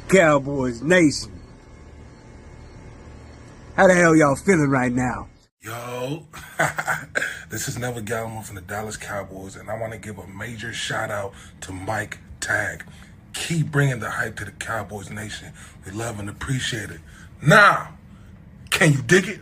Cowboys Nation. How the hell y'all feeling right now? Yo, this is Never Gallimore from the Dallas Cowboys, and I want to give a major shout out to Mike Tag. Keep bringing the hype to the Cowboys Nation. We love and appreciate it. Now, can you dig it?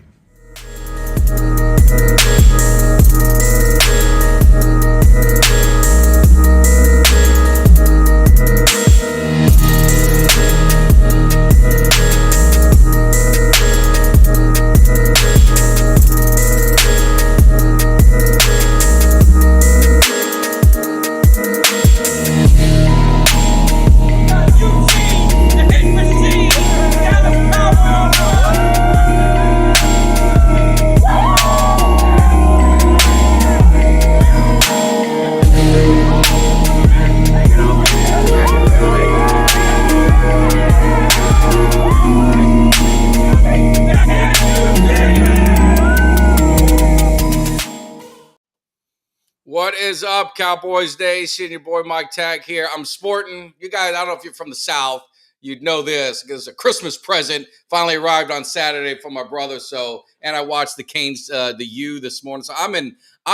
What is up, Cowboys Nation? Your boy Mike Tag here. I'm sporting. You guys, I don't know if you're from the South, you'd know this because a Christmas present finally arrived on Saturday from my brother. So, and I watched the Canes, the U this morning. So I'm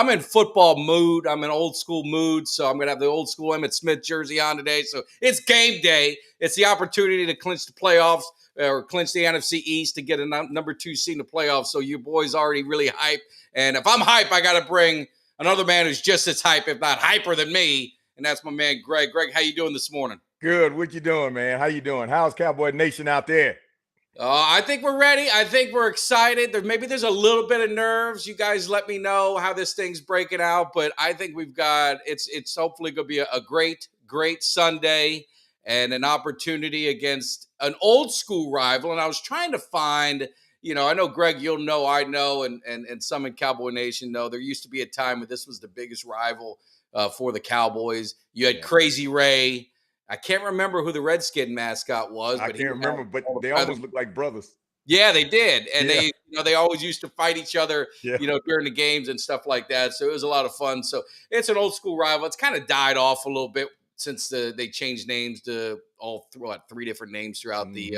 in football mood. I'm in old school mood. So I'm gonna have the old school Emmitt Smith jersey on today. So it's game day. It's the opportunity to clinch the playoffs or clinch the NFC East to get a number 2 seed in the playoffs. So you boys already really hype. And if I'm hype, I got to bring another man who's just as hype, if not hyper than me, and that's my man, Greg. Greg, how you doing this morning? Good. What you doing, man? How you doing? How's Cowboy Nation out there? I think we're ready. I think we're excited. There's a little bit of nerves. You guys let me know how this thing's breaking out, but I think we've got it's hopefully going to be a great Sunday and an opportunity against an old school rival. And I was trying to find, I know, Greg, you'll know, I know, and some in Cowboy Nation know, there used to be a time when this was the biggest rival for the Cowboys. You had Crazy Ray. I can't remember who the Redskin mascot was. I can't remember, but they almost looked like brothers. Yeah, they did. And they always used to fight each other, during the games and stuff like that. So it was a lot of fun. So it's an old school rival. It's kind of died off a little bit since they changed names to three different names throughout the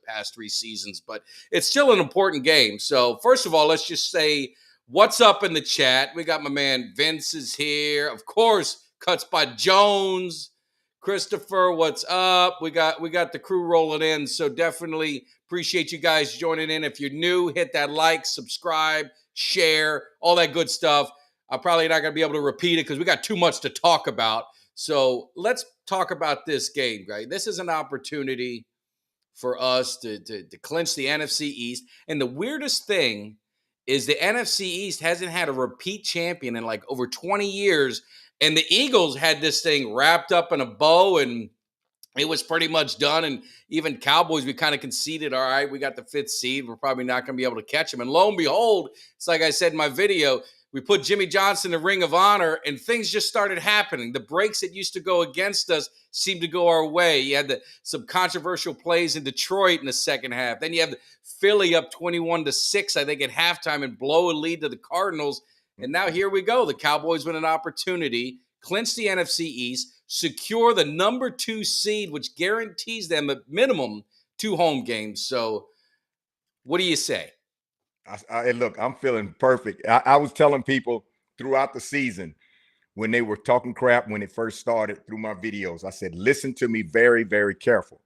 past 3 seasons, but it's still an important game. So first of all, let's just say what's up in the chat. We got my man Vince is here, of course. Cuts by Jones, Christopher, what's up? We got the crew rolling in, so definitely appreciate you guys joining in. If you're new, hit that like, subscribe, share, all that good stuff. I'm probably not going to be able to repeat it because we got too much to talk about. So let's talk about this game, right? This is an opportunity for us to clinch the NFC East. And the weirdest thing is the NFC East hasn't had a repeat champion in like over 20 years. And the Eagles had this thing wrapped up in a bow and it was pretty much done. And even Cowboys, we kind of conceded, all right, we got the 5th seed. We're probably not going to be able to catch them. And lo and behold, it's like I said in my video, we put Jimmy Johnson in the Ring of Honor, and things just started happening. The breaks that used to go against us seemed to go our way. You had some controversial plays in Detroit in the second half. Then you have Philly up 21-6, I think, at halftime and blow a lead to the Cardinals. And now here we go. The Cowboys win an opportunity, clinch the NFC East, secure the number 2 seed, which guarantees them a minimum 2 home games. So what do you say? Look, I'm feeling perfect. I was telling people throughout the season when they were talking crap when it first started through my videos, I said, listen to me very, very careful.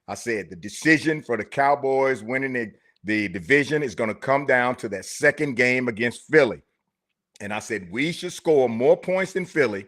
I said the decision for the Cowboys winning the division is going to come down to that second game against Philly. And I said, we should score more points than Philly.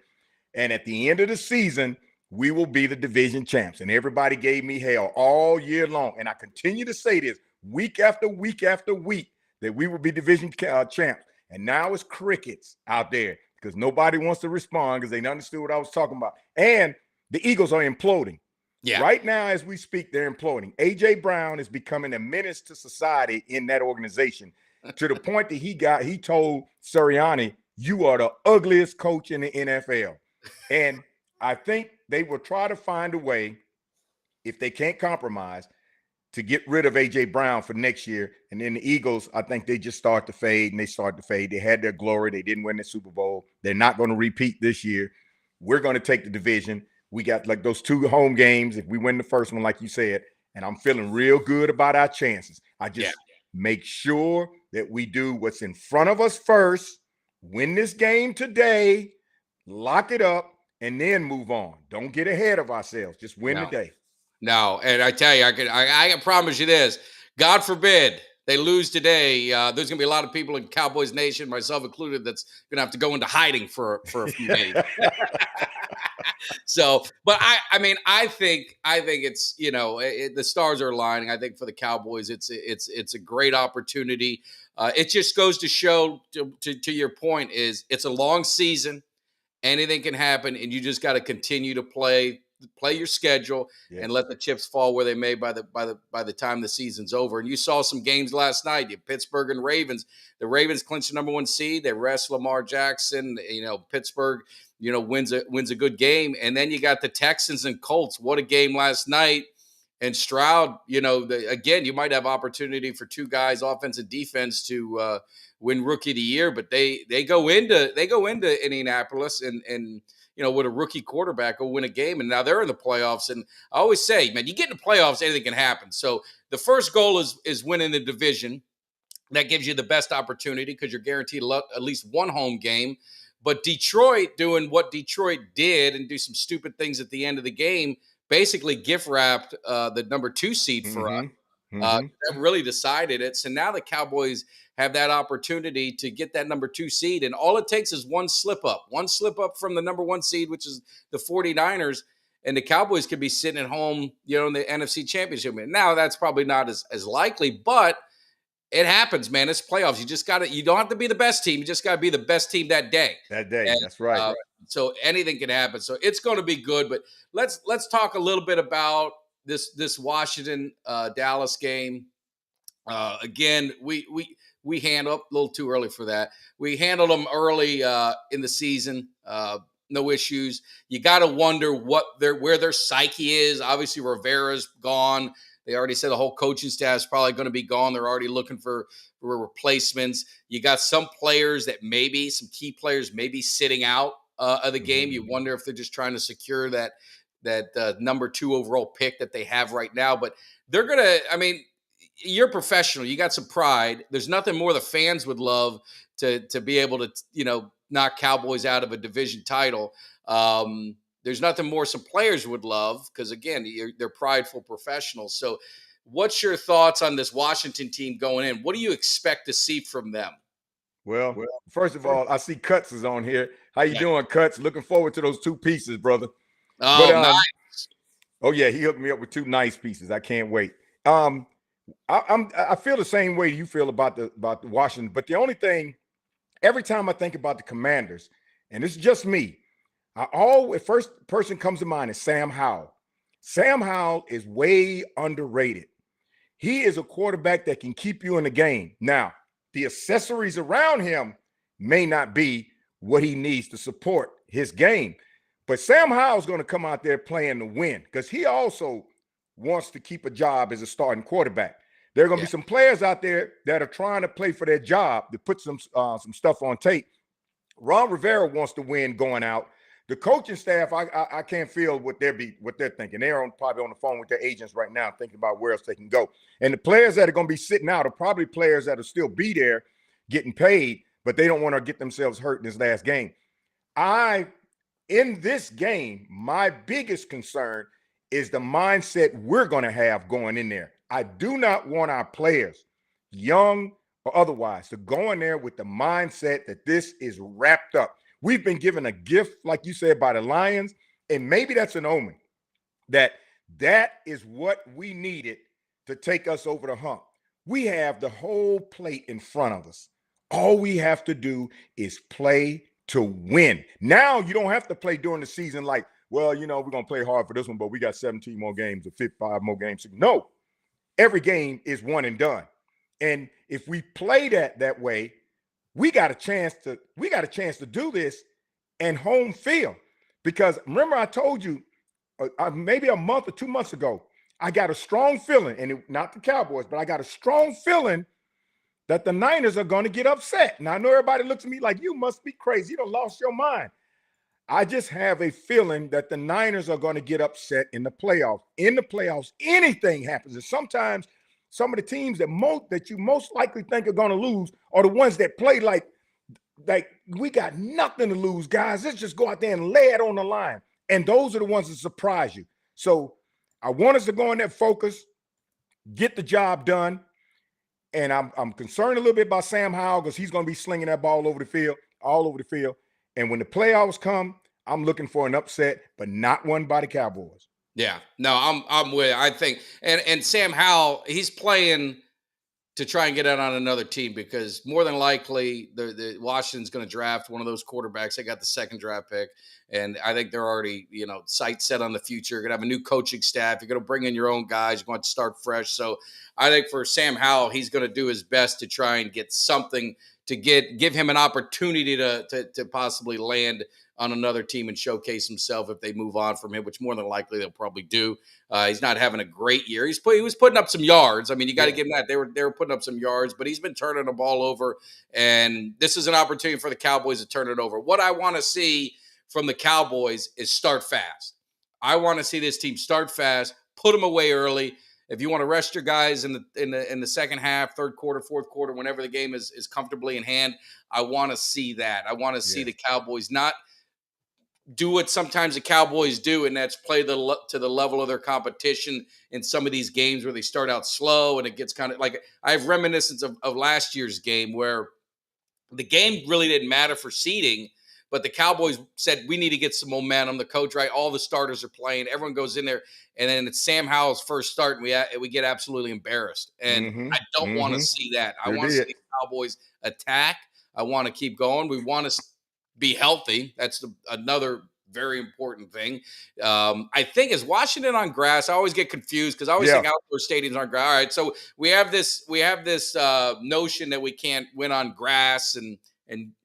And at the end of the season, we will be the division champs. And everybody gave me hell all year long. And I continue to say this week after week after week, that we will be division champs. And now it's crickets out there because nobody wants to respond because they understood what I was talking about. And the Eagles are imploding. Yeah. Right now, as we speak, they're imploding. A.J. Brown is becoming a menace to society in that organization to the point that he told Sirianni, you are the ugliest coach in the NFL. And I think they will try to find a way, if they can't compromise, to get rid of A.J. Brown for next year. And then the Eagles, I think they just start to fade, and they start to fade. They had their glory. They didn't win the Super Bowl. They're not going to repeat this year. We're going to take the division. We got like those 2 home games. If we win the first one, like you said, and I'm feeling real good about our chances. I just make sure that we do what's in front of us first, win this game today, lock it up, and then move on. Don't get ahead of ourselves. Just win today. No, and I tell you, I can promise you this. God forbid they lose today. There's going to be a lot of people in Cowboys Nation, myself included, that's going to have to go into hiding for a few days. So, but I mean, I think it's, you know, the stars are aligning. I think for the Cowboys, it's a great opportunity. It just goes to show, to your point, is it's a long season. Anything can happen, and you just got to continue to play your schedule and let the chips fall where they may by the time the season's over. And you saw some games last night. Pittsburgh and Ravens. The Ravens clinched the #1 seed. They rest Lamar Jackson. You know, Pittsburgh, you know, wins a good game. And then you got the Texans and Colts. What a game last night. And Stroud, you know, again, you might have opportunity for 2 guys, offense and defense, to win Rookie of the Year, but they go into Indianapolis and you know, with a rookie quarterback, will win a game, and now they're in the playoffs. And I always say, man, you get in the playoffs, anything can happen. So the first goal is winning the division. That gives you the best opportunity because you're guaranteed at least 1 home game. But Detroit doing what Detroit did and do some stupid things at the end of the game, basically gift wrapped the #2 seed for us. That really decided it. So now the Cowboys have that opportunity to get that #2 seed. And all it takes is one slip up from the #1 seed, which is the 49ers. And the Cowboys could be sitting at home, you know, in the NFC Championship. Now that's probably not as likely, but it happens, man. It's playoffs. You don't have to be the best team. You just got to be the best team that day. And, that's right. So anything can happen. So it's going to be good. But let's talk a little bit about this Washington Dallas game. Again, we handled a little too early for that. We handled them early in the season. No issues. You got to wonder where their psyche is. Obviously, Rivera's gone. They already said the whole coaching staff is probably going to be gone. They're already looking for replacements. You got some players some key players may be sitting out of the game. You wonder if they're just trying to secure that #2 overall pick that they have right now. But they're going to, I mean, you're professional. You got some pride. There's nothing more the fans would love to be able to, you know, knock Cowboys out of a division title. There's nothing more some players would love because, again, they're prideful professionals. So what's your thoughts on this Washington team going in? What do you expect to see from them? Well, first of all, I see Cuts is on here. How you doing, Cuts? Looking forward to those 2 pieces, brother. Oh, nice. Oh, yeah, he hooked me up with 2 nice pieces. I can't wait. I feel the same way you feel about the Washington, but the only thing, every time I think about the Commanders, and it's just me, first person comes to mind is Sam Howell. Sam Howell is way underrated. He is a quarterback that can keep you in the game. Now, the accessories around him may not be what he needs to support his game, but Sam Howell's going to come out there playing to win because he also wants to keep a job as a starting quarterback. There are going to be some players out there that are trying to play for their job to put some stuff on tape. Ron Rivera wants to win going out. The coaching staff, I can't feel what they're thinking. They're probably on the phone with their agents right now thinking about where else they can go. And the players that are going to be sitting out are probably players that will still be there getting paid, but they don't want to get themselves hurt in this last game. In this game, my biggest concern is the mindset we're going to have going in there. I do not want our players, young or otherwise, to go in there with the mindset that this is wrapped up. We've been given a gift, like you said, by the Lions, and maybe that's an omen that is what we needed to take us over the hump. We have the whole plate in front of us. All we have to do is play to win. Now you don't have to play during the season like, well, you know, we're going to play hard for this one, but we got 17 more games or 55 more games. No, every game is one and done. And if we play that way, we got a chance to do this and home field. Because remember, I told you maybe a month or 2 months ago, I got a strong feeling, and not the Cowboys, but I got a strong feeling that the Niners are going to get upset. Now, I know everybody looks at me like, you must be crazy. You done lost your mind. I just have a feeling that the Niners are going to get upset in the playoffs. In the playoffs, anything happens. And sometimes some of the teams that you most likely think are going to lose are the ones that play like we got nothing to lose, guys. Let's just go out there and lay it on the line. And those are the ones that surprise you. So I want us to go in there, focus, get the job done. And I'm concerned a little bit about Sam Howell because he's going to be slinging that ball over the field, all over the field. And when the playoffs come, I'm looking for an upset, but not one by the Cowboys. Yeah, no, I'm with. I think, and Sam Howell, he's playing to try and get out on another team because more than likely the Washington's going to draft one of those quarterbacks. They got the second draft pick, and I think they're already sights set on the future. You're going to have a new coaching staff. You're going to bring in your own guys. You're going to start fresh. So I think for Sam Howell, he's going to do his best to try and get something to give him an opportunity to possibly land on another team and showcase himself if they move on from him, which more than likely they'll probably do. He's not having a great year. He was putting up some yards. I mean, you got to give him that. They were putting up some yards, but he's been turning the ball over, and this is an opportunity for the Cowboys to turn it over. What I want to see from the Cowboys is start fast. I want to see this team start fast, put them away early. If you want to rest your guys in the second half, third quarter, fourth quarter, whenever the game is comfortably in hand, I want to see that. I want to see the Cowboys not do what sometimes the Cowboys do, and that's play to the level of their competition in some of these games where they start out slow and it gets kind of like I have reminiscence of last year's game where the game really didn't matter for seeding, but the Cowboys said, we need to get some momentum. The coach, right? All the starters are playing. Everyone goes in there, and then it's Sam Howell's first start, and we get absolutely embarrassed. And I don't want to see that. I want to see the Cowboys attack. I want to keep going. We want to be healthy. That's another very important thing. I think is Washington on grass. I always get confused because I always think outdoor stadiums aren't grass. All right, so we have this notion that we can't win on grass and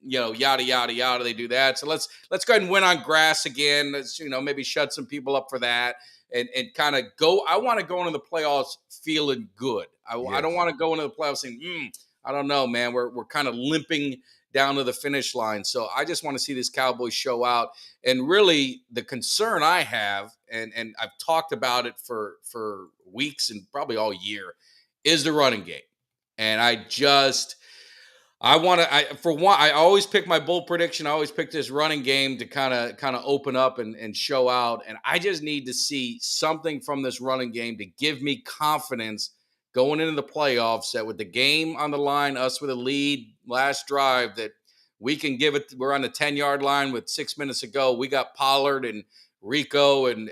yada yada yada. They do that. So let's go ahead and win on grass again. Let's maybe shut some people up for that and kind of go. I want to go into the playoffs feeling good. I don't want to go into the playoffs saying, I don't know, man. We're kind of limping down to the finish line. So I just want to see this Cowboys show out. And really the concern I have, and I've talked about it for weeks and probably all year, is the running game. And I always pick my bold prediction. I always pick this running game to kind of open up and show out. And I just need to see something from this running game to give me confidence going into the playoffs that with the game on the line, us with a lead last drive, that we can give it. We're on the 10-yard line with 6 minutes to go. We got Pollard and Rico and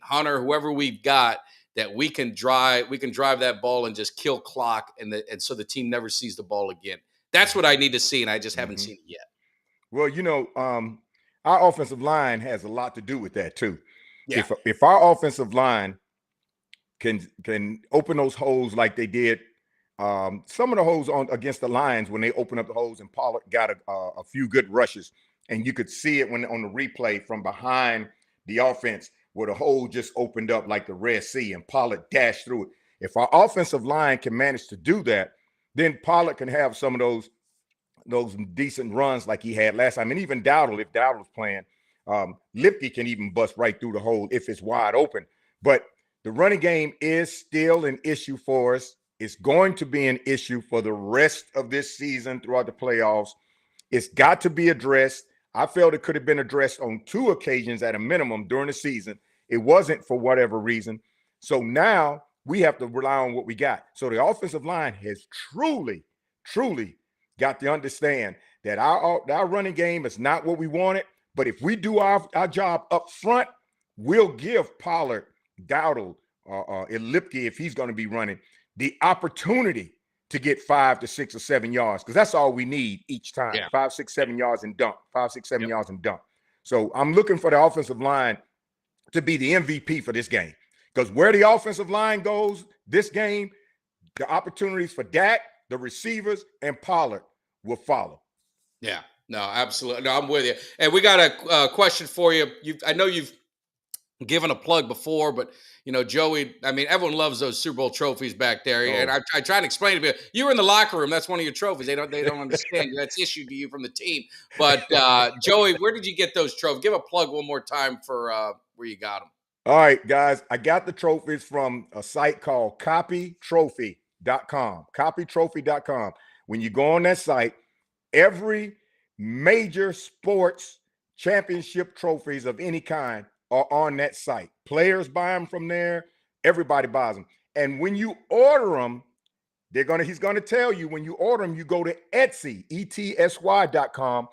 Hunter, whoever we've got, that we can drive that ball and just kill clock, and so the team never sees the ball again. That's what I need to see, and I just haven't seen it yet. Well, our offensive line has a lot to do with that too. Yeah. If our offensive line can open those holes like they did, some of the holes against the Lions when they opened up the holes and Pollard got a few good rushes, and you could see it when on the replay from behind the offense where the hole just opened up like the Red Sea and Pollard dashed through it. If our offensive line can manage to do that, then Pollard can have some of those decent runs like he had last time. And even Dowdle, if Dowdle's playing, Lipke can even bust right through the hole if it's wide open. But the running game is still an issue for us. It's going to be an issue for the rest of this season throughout the playoffs. It's got to be addressed. I felt it could have been addressed on 2 occasions at a minimum during the season. It wasn't for whatever reason. So now we have to rely on what we got. So the offensive line has truly, truly got to understand that our running game is not what we wanted. But if we do our job up front, we'll give Pollard, Dowdle, Lipke, if he's going to be running, the opportunity to get 5 to 6 or 7 yards, because that's all we need each time. 5, 6, 7 yards and dunk. 5, 6, 7 yards and dunk. So I'm looking for the offensive line to be the MVP for this game, because where the offensive line goes this game, the opportunities for Dak, the receivers, and Pollard will follow. Yeah, no, absolutely. No, I'm with you. And we got a question for you. I know you've given a plug before, but Joey, I mean, everyone loves those Super Bowl trophies back there. Oh. And I try to explain to people, you were in the locker room. That's one of your trophies. They don't understand. That's issued to you from the team. But Joey, where did you get those trophies? Give a plug one more time for where you got them. All right, guys, I got the trophies from a site called copytrophy.com. Copytrophy.com. When you go on that site, every major sports championship trophies of any kind are on that site. Players buy them from there. Everybody buys them. And when you order them, he's gonna tell you when you order them, you go to Etsy, ETSY.com,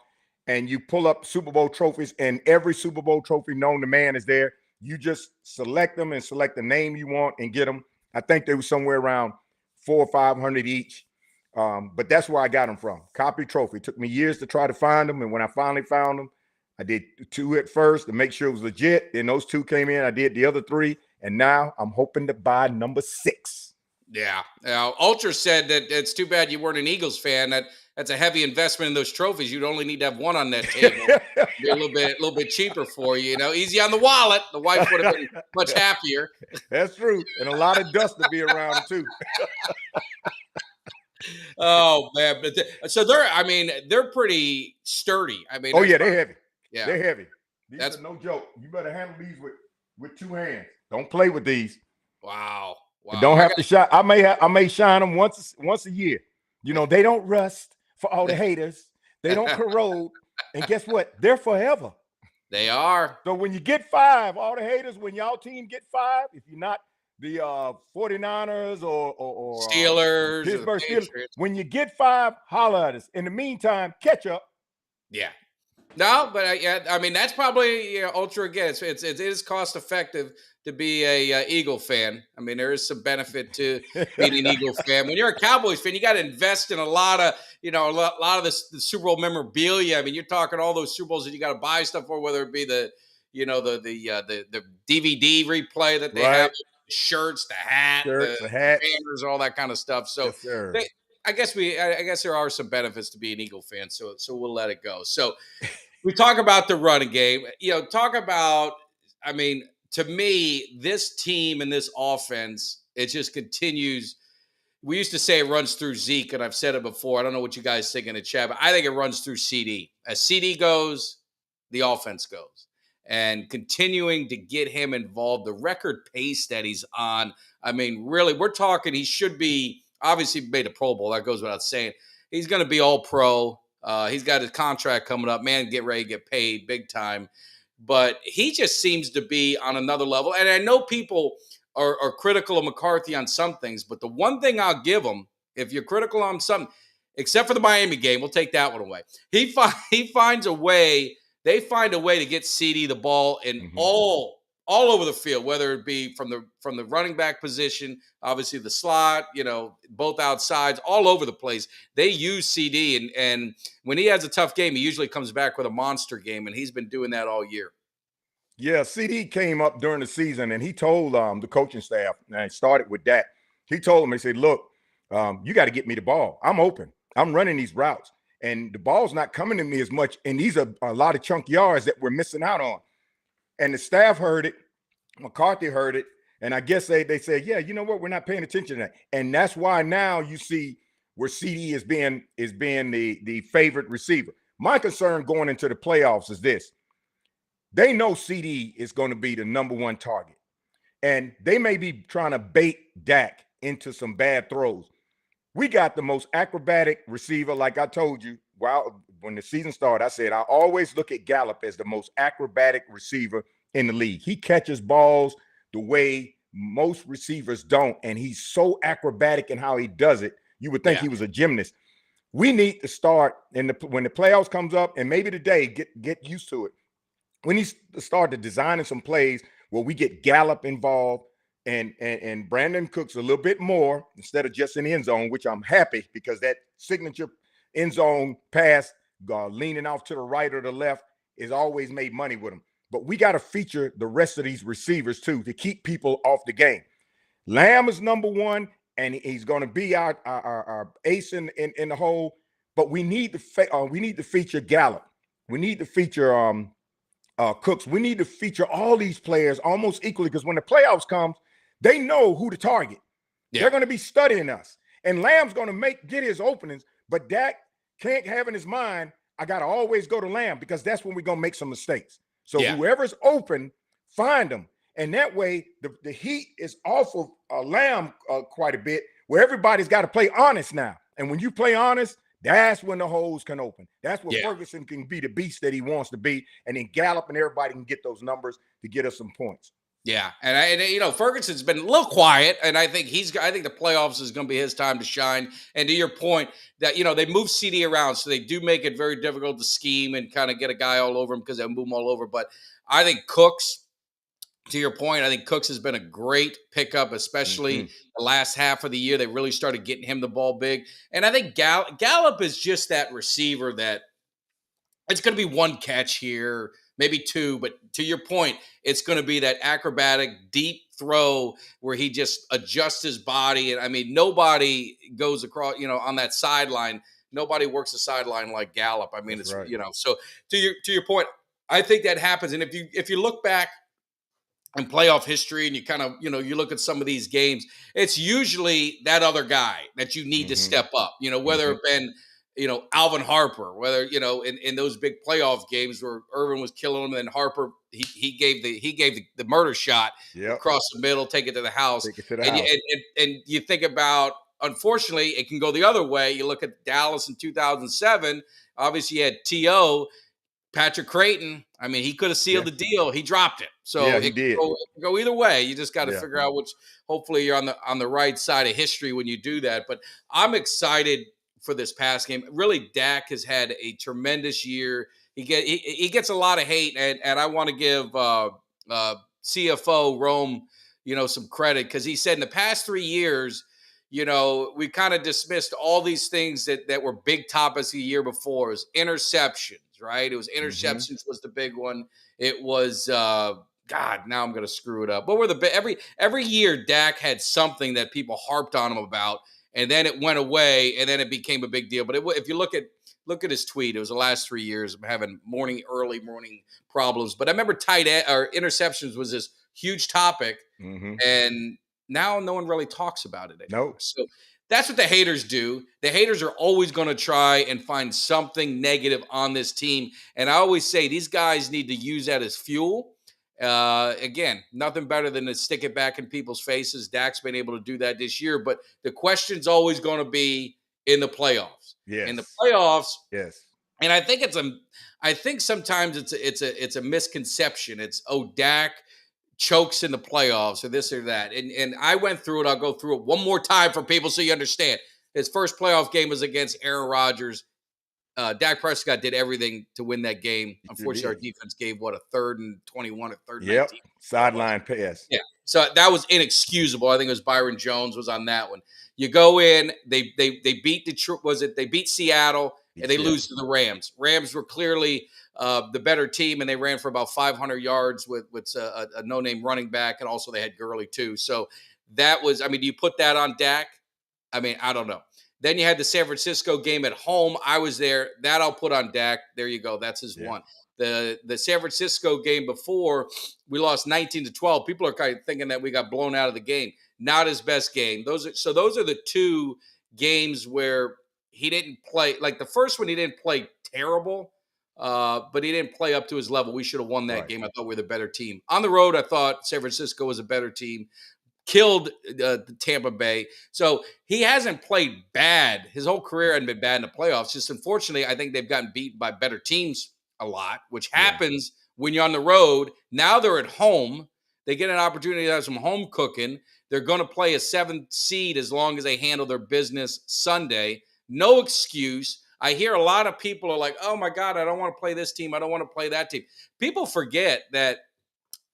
and you pull up Super Bowl trophies, and every Super Bowl trophy known to man is there. You just select them and select the name you want and get them. I think they were somewhere around 400 or 500 each. But that's where I got them from. Copy Trophy. It took me years to try to find them. And when I finally found them, I did 2 at first to make sure it was legit. Then those 2 came in. I did the other 3. And now I'm hoping to buy number 6. Yeah. Ultra said that it's too bad you weren't an Eagles fan. That's a heavy investment in those trophies. You'd only need to have one on that table. Be a little bit cheaper for you. Easy on the wallet. The wife would have been much happier. That's true. And a lot of dust to be around too. Oh man, but so they're pretty sturdy. I mean, oh yeah, they're heavy. Yeah, they're heavy. That's no joke. You better handle these with 2 hands. Don't play with these. Wow. You don't have to shine. I may shine them once a year. They don't rust for all the haters. They don't corrode. And guess what? They're forever. They are. So when you get 5, all the haters, when y'all team get 5, if you're not the 49ers or Steelers, Pittsburgh Steelers, when you get 5, holler at us. In the meantime, catch up. Yeah. No, but I mean that's probably Ultra again. It is cost effective to be a Eagle fan. I mean there is some benefit to being an Eagle fan. When you're a Cowboys fan, you got to invest in a lot of a lot of the Super Bowl memorabilia. I mean you're talking all those Super Bowls that you got to buy stuff for, whether it be the DVD replay that they have, the shirts, the hat, the banners, all that kind of stuff. So yes, I guess there are some benefits to be an Eagle fan. So we'll let it go. So. We talk about the running game, I mean, to me, this team and this offense, it just continues. We used to say it runs through Zeke, and I've said it before. I don't know what you guys think in the chat, but I think it runs through CD. As CD goes, the offense goes. And continuing to get him involved, the record pace that he's on, I mean, really, we're talking he should be, obviously made a Pro Bowl. That goes without saying. He's going to be all pro. He's got his contract coming up. Man, get ready to get paid big time. But he just seems to be on another level. And I know people are critical of McCarthy on some things, but the one thing I'll give him, if you're critical on something, except for the Miami game, we'll take that one away. He finds a way. They find a way to get CD the ball in all over the field, whether it be from the running back position, obviously the slot, both outsides, all over the place. They use CD, and when he has a tough game, he usually comes back with a monster game, and he's been doing that all year. Yeah, CD came up during the season, and he told the coaching staff, and I started with that. He told them, he said, look, you got to get me the ball. I'm open. I'm running these routes, and the ball's not coming to me as much, and these are a lot of chunk yards that we're missing out on. And the staff heard it. McCarthy heard it. And I guess they said, yeah, you know what? We're not paying attention to that. And that's why now you see where CD is being the favorite receiver. My concern going into the playoffs is this. They know CD is going to be the #1 target. And they may be trying to bait Dak into some bad throws. We got the most acrobatic receiver, like I told you. When the season started, I said I always look at Gallup as the most acrobatic receiver in the league. He catches balls the way most receivers don't, and he's so acrobatic in how he does it. You would think he was a gymnast. We need to start when the playoffs comes up, and maybe today get used to it. We need to start to designing some plays where we get Gallup involved and Brandon Cooks a little bit more instead of just in the end zone, which I'm happy because that signature end zone pass leaning off to the right or the left is always made money with him. But we got to feature the rest of these receivers too to keep people off the game. Lamb is #1, and he's going to be our ace in the hole. But we need to feature Gallup. We need to feature Cooks. We need to feature all these players almost equally, because when the playoffs comes, they know who to target. Yeah. They're going to be studying us. And Lamb's going to get his openings, but Dak can't have in his mind, I got to always go to Lamb, because that's when we're going to make some mistakes. So whoever's open, find them. And that way, the heat is off of Lamb quite a bit, where everybody's got to play honest now. And when you play honest, that's when the holes can open. That's where Ferguson can be the beast that he wants to be. And then Gallup and everybody can get those numbers to get us some points. Yeah, and you know, Ferguson's been a little quiet, and I think the playoffs is going to be his time to shine. And to your point, that, you know, they move CD around, so they do make it very difficult to scheme and kind of get a guy all over him, because they move him all over. But I think Cooks, to your point, I think Cooks has been a great pickup, especially the last half of the year. They really started getting him the ball big, and I think Gallup is just that receiver that it's going to be one catch here, maybe two, but to your point, it's going to be that acrobatic deep throw where he just adjusts his body. And I mean, nobody goes across, you know, on that sideline. Nobody works the sideline like Gallup. I mean, it's right. You know, so to your point, I think that happens. And if you look back in playoff history and you kind of, you know, you look at some of these games, it's usually that other guy that you need to step up, you know, whether it been, you know, Alvin Harper, whether, you know, in those big playoff games where Irvin was killing him, and then Harper, he gave the murder shot across the middle, take it to the house. Take it to the house. And you think about, unfortunately, it can go the other way. You look at Dallas in 2007, obviously you had T.O., Patrick Creighton. I mean, he could have sealed the deal. He dropped it. So it can go either way. You just got to figure out which, hopefully you're on the right side of history when you do that. But I'm excited for this past game. Really, Dak has had a tremendous year. He gets a lot of hate, and I want to give CFO Rome, you know, some credit, because he said in the past 3 years, you know, we kind of dismissed all these things that were big topics the year before. It was interceptions, right? It was interceptions was the big one. It was God, now I'm going to screw it up. But every year Dak had something that people harped on him about, and then it went away, and then it became a big deal. But if you look at his tweet, it was the last 3 years of having early morning problems. But I remember interceptions was this huge topic, and now no one really talks about it anymore. Nope. So that's what the haters do. The haters are always going to try and find something negative on this team. And I always say these guys need to use that as fuel. Again, nothing better than to stick it back in people's faces. Dak's been able to do that this year, but the question's always going to be in the playoffs. Yes. In the playoffs. Yes. And I think sometimes it's a misconception. It's, Dak chokes in the playoffs or this or that. And I went through it. I'll go through it one more time for people so you understand. His first playoff game was against Aaron Rodgers. Dak Prescott did everything to win that game. Unfortunately, our defense gave a 3rd and 21 or 3rd and 19. Sideline pass. Yeah. So that was inexcusable. I think it was Byron Jones was on that one. You go in, they beat Detroit. They beat Seattle, and they lose to the Rams. Rams were clearly the better team, and they ran for about 500 yards with a no-name running back, and also they had Gurley too. So that was, I mean, do you put that on Dak? I mean, I don't know. Then you had the San Francisco game at home. I was there. That I'll put on Dak. There you go. That's his one. The San Francisco game before, we lost 19-12. People are kind of thinking that we got blown out of the game. Not his best game. Those are the two games where he didn't play. Like the first one, he didn't play terrible, but he didn't play up to his level. We should have won that game. I thought we were the better team. On the road, I thought San Francisco was a better team. Killed Tampa Bay. So he hasn't played bad. His whole career hasn't been bad in the playoffs. Just unfortunately, I think they've gotten beaten by better teams a lot, which happens when you're on the road. Now they're at home. They get an opportunity to have some home cooking. They're going to play a 7th seed as long as they handle their business Sunday. No excuse. I hear a lot of people are like, oh my God, I don't want to play this team. I don't want to play that team. People forget that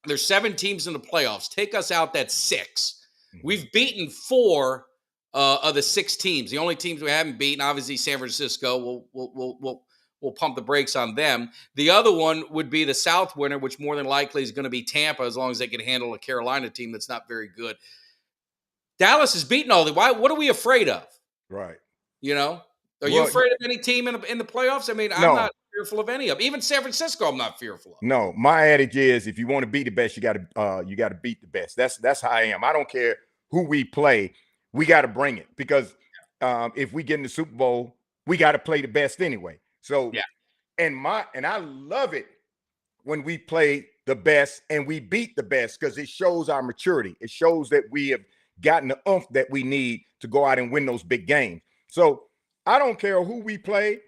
there's 7 teams in the playoffs. Take us out, that's 6. We've beaten 4 of the 6 teams. The only teams we haven't beaten, obviously, San Francisco. We'll pump the brakes on them. The other one would be the South winner, which more than likely is going to be Tampa, as long as they can handle a Carolina team that's not very good. Dallas has beaten all the. What are we afraid of? Right. You know, are you afraid of any team in the playoffs? I mean, no, fearful of any of them. Even San Francisco, I'm not fearful of. No, my adage is if you want to be the best, you got to beat the best. That's how I am. I don't care who we play, we got to bring it because if we get in the Super Bowl, we got to play the best anyway. So yeah, and I love it when we play the best and we beat the best because it shows our maturity. It shows that we have gotten the oomph that we need to go out and win those big games. So I don't care who we play.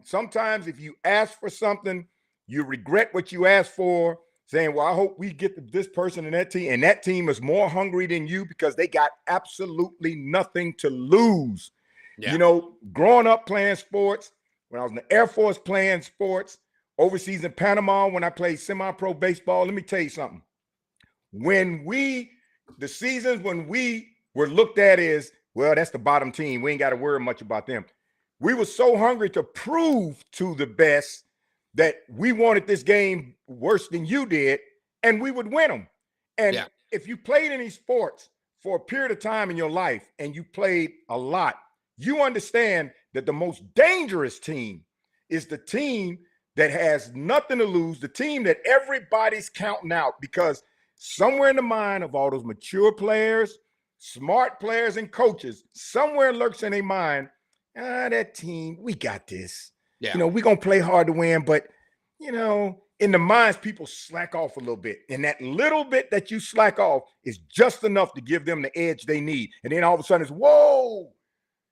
Sometimes if you ask for something, you regret what you asked for, saying, well, I hope we get this person and that team is more hungry than you because they got absolutely nothing to lose. Yeah. You know, growing up playing sports, when I was in the Air Force playing sports, overseas in Panama when I played semi-pro baseball, let me tell you something. The seasons when we were looked at as, well, that's the bottom team. We ain't got to worry much about them. We were so hungry to prove to the best that we wanted this game worse than you did, and we would win them. And if you played any sports for a period of time in your life and you played a lot, you understand that the most dangerous team is the team that has nothing to lose, the team that everybody's counting out, because somewhere in the mind of all those mature players, smart players, and coaches, somewhere lurks in their mind, that team, we got this. Yeah. You know, we're going to play hard to win, but, you know, in the minds, people slack off a little bit. And that little bit that you slack off is just enough to give them the edge they need. And then all of a sudden it's, whoa,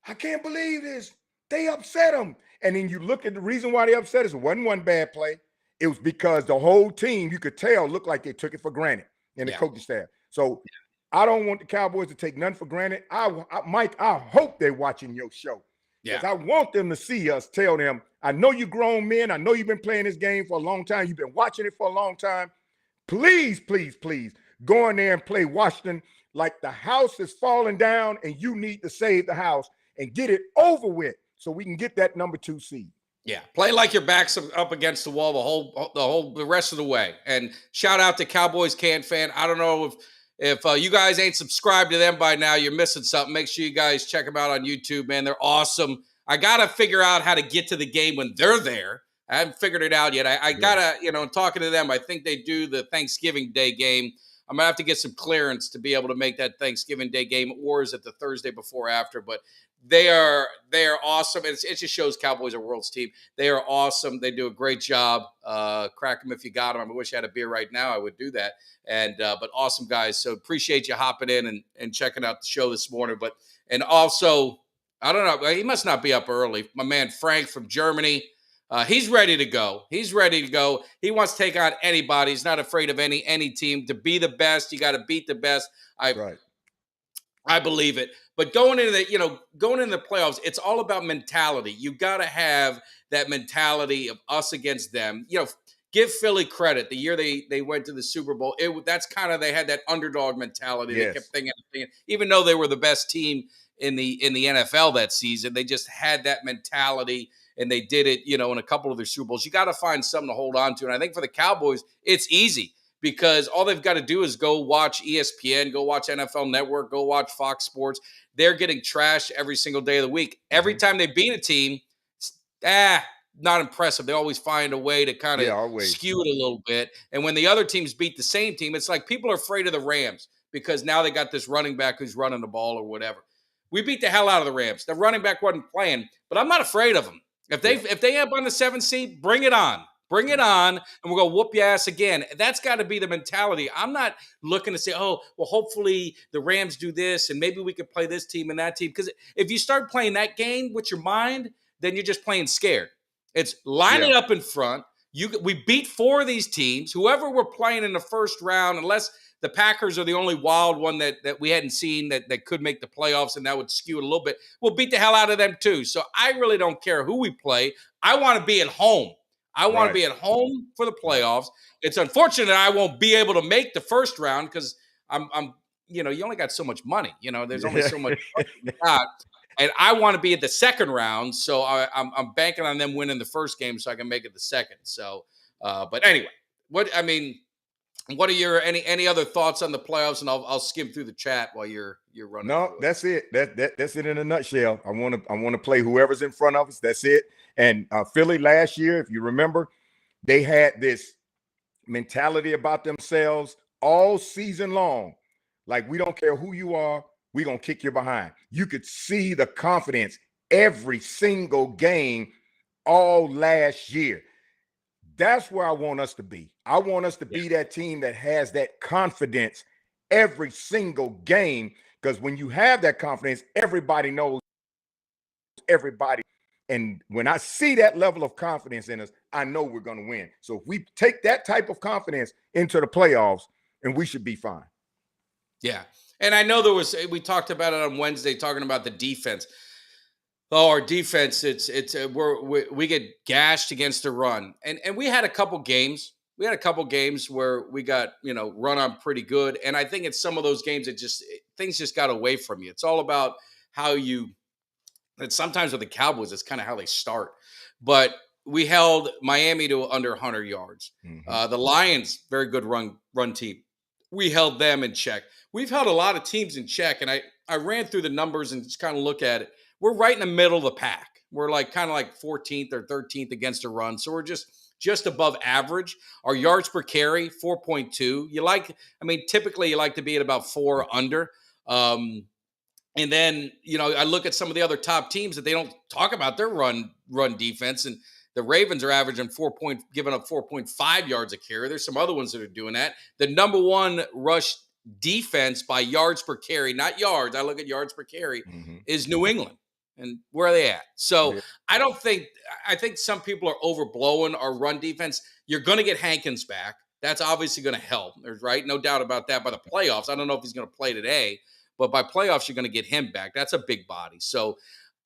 I can't believe this. They upset them. And then you look at the reason why they upset us. It wasn't one bad play. It was because the whole team, you could tell, looked like they took it for granted in the coaching staff. So I don't want the Cowboys to take none for granted. Mike, I hope they're watching your show. Because I want them to see us, tell them, I know you grown men. I know you've been playing this game for a long time. You've been watching it for a long time. Please, please, please go in there and play Washington like the house is falling down and you need to save the house and get it over with so we can get that number 2 seed. Yeah, play like your back's up against the wall the rest of the way. And shout out to Cowboys Can Fan. I don't know if you guys ain't subscribed to them by now, you're missing something. Make sure you guys check them out on YouTube, man. They're awesome. I got to figure out how to get to the game when they're there. I haven't figured it out yet. I got to, talking to them, I think they do the Thanksgiving Day game. I'm going to have to get some clearance to be able to make that Thanksgiving Day game, or is it the Thursday before after? But they are awesome. It just shows Cowboys are world's team. They are awesome. They do a great job. Crack them if you got them. I wish I had a beer right now. I would do that. But awesome guys. So appreciate you hopping in and checking out the show this morning. And also, I don't know, he must not be up early. My man Frank from Germany, he's ready to go. He wants to take on anybody. He's not afraid of any team. To be the best, you got to beat the best. I believe it. But going into the playoffs, it's all about mentality. You got to have that mentality of us against them. Give Philly credit. The year they went to the Super Bowl, they had that underdog mentality. Yes. They kept thinking, even though they were the best team in the NFL that season, they just had that mentality, and they did it, in a couple of their Super Bowls. You got to find something to hold on to. And I think for the Cowboys, it's easy, because all they've got to do is go watch ESPN, go watch NFL Network, go watch Fox Sports. They're getting trashed every single day of the week. Every time they beat a team, not impressive. They always find a way to kind of skew it a little bit. And when the other teams beat the same team, it's like people are afraid of the Rams because now they got this running back who's running the ball or whatever. We beat the hell out of the Rams. The running back wasn't playing, but I'm not afraid of them. If they end up on the 7th seed, bring it on. Bring it on, and we'll go whoop your ass again. That's got to be the mentality. I'm not looking to say, hopefully the Rams do this, and maybe we could play this team and that team. Because if you start playing that game with your mind, then you're just playing scared. It's lining up in front. We beat 4 of these teams. Whoever we're playing in the first round, unless the Packers are the only wild one that we hadn't seen that could make the playoffs, and that would skew it a little bit, we'll beat the hell out of them too. So I really don't care who we play. I want to be at home. I want to be at home for the playoffs. It's unfortunate I won't be able to make the first round because I'm you only got so much money. There's only so much money you got. And I want to be at the second round, so I'm banking on them winning the first game so I can make it the second. So, but anyway, what are your any other thoughts on the playoffs? And I'll skim through the chat while you're running. No, that's it. That's it in a nutshell. I want to play whoever's in front of us. That's it. And Philly last year, if you remember, they had this mentality about themselves all season long. Like, we don't care who you are, we're going to kick you behind. You could see the confidence every single game all last year. That's where I want us to be. I want us to be that team that has that confidence every single game, because when you have that confidence, everybody knows everybody. And when I see that level of confidence in us, I know we're going to win. So if we take that type of confidence into the playoffs, and we should be fine. Yeah. And I know we talked about it on Wednesday, talking about the defense. Oh, our defense, we get gashed against the run. And we had a couple games. We had a couple games where we got, run on pretty good. And I think it's some of those games things just got away from you. It's all about and sometimes with the Cowboys, it's kind of how they start. But we held Miami to under 100 yards. Mm-hmm. The Lions, very good run team. We held them in check. We've held a lot of teams in check, and I ran through the numbers and just kind of look at it. We're right in the middle of the pack. We're kind of like 14th or 13th against a run. So we're just above average. Our yards per carry, 4.2. Typically you like to be at about 4 under. And then, I look at some of the other top teams that they don't talk about their run defense. And the Ravens are averaging giving up 4.5 yards a carry. There's some other ones that are doing that. The number one rush defense by yards per carry, not yards, I look at yards per carry, is New England. And where are they at? So I think some people are overblowing our run defense. You're going to get Hankins back. That's obviously going to help. There's right. No doubt about that. By the playoffs, I don't know if he's going to play today, but by playoffs, you're going to get him back. That's a big body. So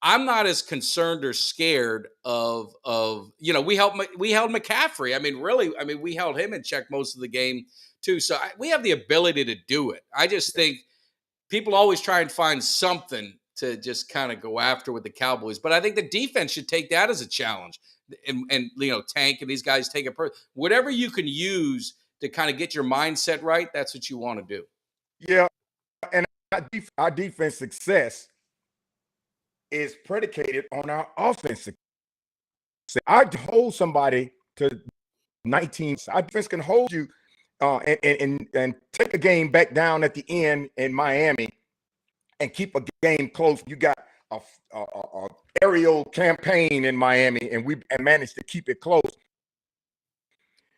I'm not as concerned or scared of we held McCaffrey. We held him in check most of the game too. So we have the ability to do it. I just think people always try and find something to just kind of go after with the Cowboys. But I think the defense should take that as a challenge. And Tank and these guys take it. Whatever you can use to kind of get your mindset right, that's what you want to do. Yeah. And our defense success is predicated on our offense success. I hold somebody to 19. Our defense can hold you and take a game back down at the end in Miami and keep a game close. You got a aerial campaign in Miami, and we managed to keep it close.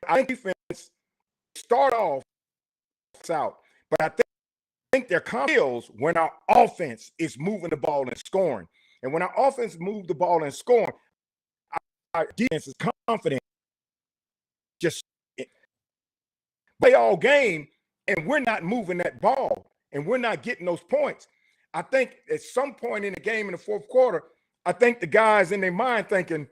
I think defense start off out, but I think they're skills when our offense is moving the ball and scoring. And when our offense moves the ball and scoring, our defense is confident. Just play all game, and we're not moving that ball, and we're not getting those points. I think at some point in the game in the fourth quarter, I think the guys in their mind thinking,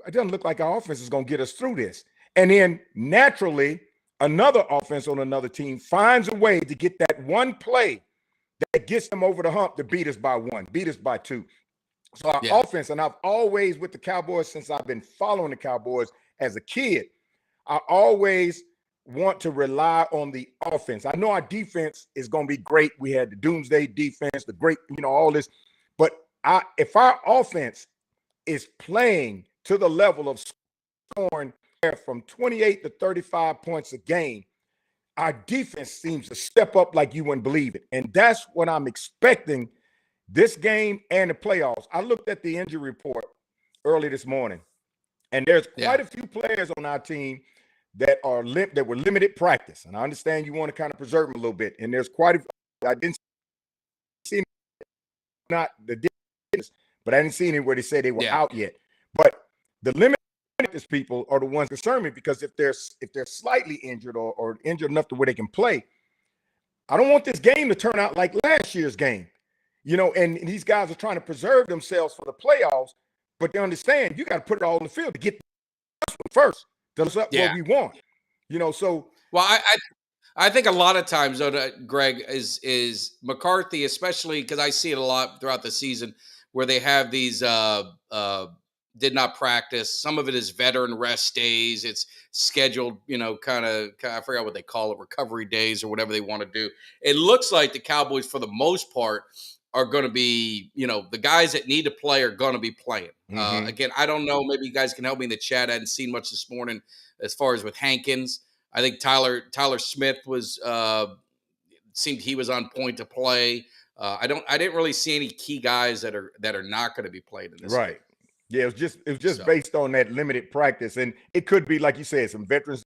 it doesn't look like our offense is going to get us through this. And then naturally, another offense on another team finds a way to get that one play that gets them over the hump to beat us by 1, beat us by 2. So our offense, and I've always, with the Cowboys, since I've been following the Cowboys as a kid, I always want to rely on the offense. I know our defense is going to be great. We had the doomsday defense, the great, all this. But if our offense is playing to the level of scoring from 28 to 35 points a game, our defense seems to step up like you wouldn't believe it. And that's what I'm expecting this game and the playoffs. I looked at the injury report early this morning, and there's quite a few players on our team that were limited practice. And I understand you want to kind of preserve them a little bit. And there's I didn't see not the difference, but I didn't see anywhere they say they were out yet. But the limited people are the ones concern me, because if they're slightly injured or injured enough to where they can play, I don't want this game to turn out like last year's game. And these guys are trying to preserve themselves for the playoffs, but they understand you got to put it all in the field to get this one first. That's up what we want, So I think a lot of times, though, Greg, is McCarthy, especially because I see it a lot throughout the season, where they have these did not practice. Some of it is veteran rest days. It's scheduled, kind of I forgot what they call it, recovery days or whatever they want to do. It looks like the Cowboys, for the most part, are going to be, the guys that need to play are going to be playing. Again, I don't know. Maybe you guys can help me in the chat. I hadn't seen much this morning as far as with Hankins. I think Tyler Smith was seemed he was on point to play. I didn't really see any key guys that are not going to be played in this game. Yeah, it was just based on that limited practice, and it could be like you said, some veterans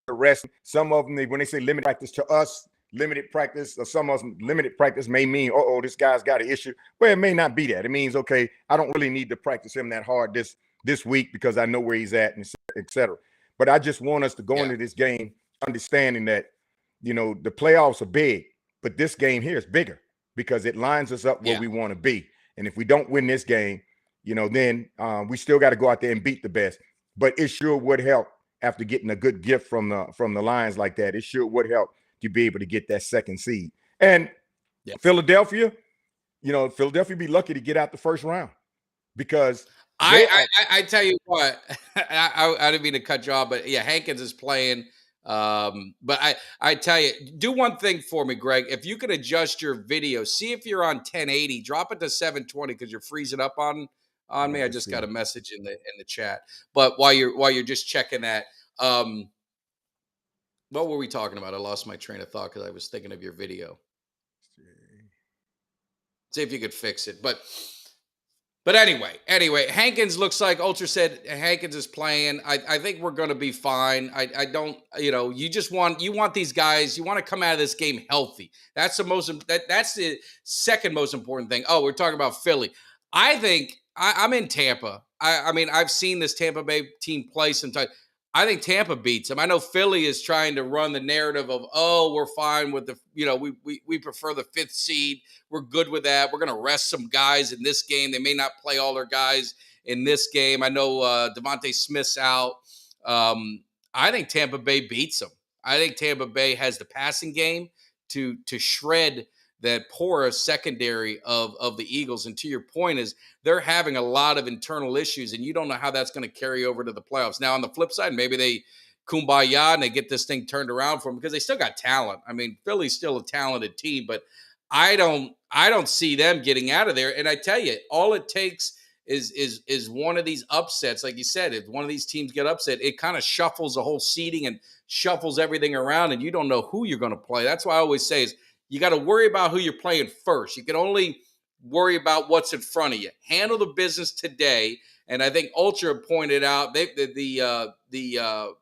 rest. Some of them, when they say limited practice to us, limited practice, or some of them limited practice may mean, this guy's got an issue. Well, it may not be that. It means, okay, I don't really need to practice him that hard this week because I know where he's at, and et cetera. But I just want us to go into this game understanding that, the playoffs are big, but this game here is bigger because it lines us up where we want to be. And if we don't win this game, then we still got to go out there and beat the best. But it sure would help after getting a good gift from the Lions like that. It sure would help to be able to get that second seed. And Philadelphia, Philadelphia be lucky to get out the first round because I tell you what, I didn't mean to cut you off, but Hankins is playing. But I tell you, do one thing for me, Greg. If you could adjust your video, see if you're on 1080, drop it to 720 because you're freezing up on me. I just got a message in the chat. But while you're just checking that, what were we talking about? I lost my train of thought because I was thinking of your video. See if you could fix it. But anyway, Hankins looks like Ultra said Hankins is playing. I think we're going to be fine. I don't, you want these guys, you want to come out of this game healthy. That's that's the second most important thing. Oh, we're talking about Philly. I think I'm in Tampa. I mean, I've seen this Tampa Bay team play sometimes. I think Tampa beats them. I know Philly is trying to run the narrative of, we're fine with we prefer the 5th seed. We're good with that. We're going to rest some guys in this game. They may not play all their guys in this game. I know Devontae Smith's out. I think Tampa Bay beats them. I think Tampa Bay has the passing game to shred that porous secondary of the Eagles. And to your point is they're having a lot of internal issues, and you don't know how that's going to carry over to the playoffs. Now, on the flip side, maybe they kumbaya and they get this thing turned around for them because they still got talent. I mean, Philly's still a talented team, but I don't see them getting out of there. And I tell you, all it takes is one of these upsets. Like you said, if one of these teams get upset, it kind of shuffles the whole seeding and shuffles everything around, and you don't know who you're going to play. That's why I always say is you got to worry about who you're playing first. You can only worry about what's in front of you. Handle the business today. And I think Ultra pointed out the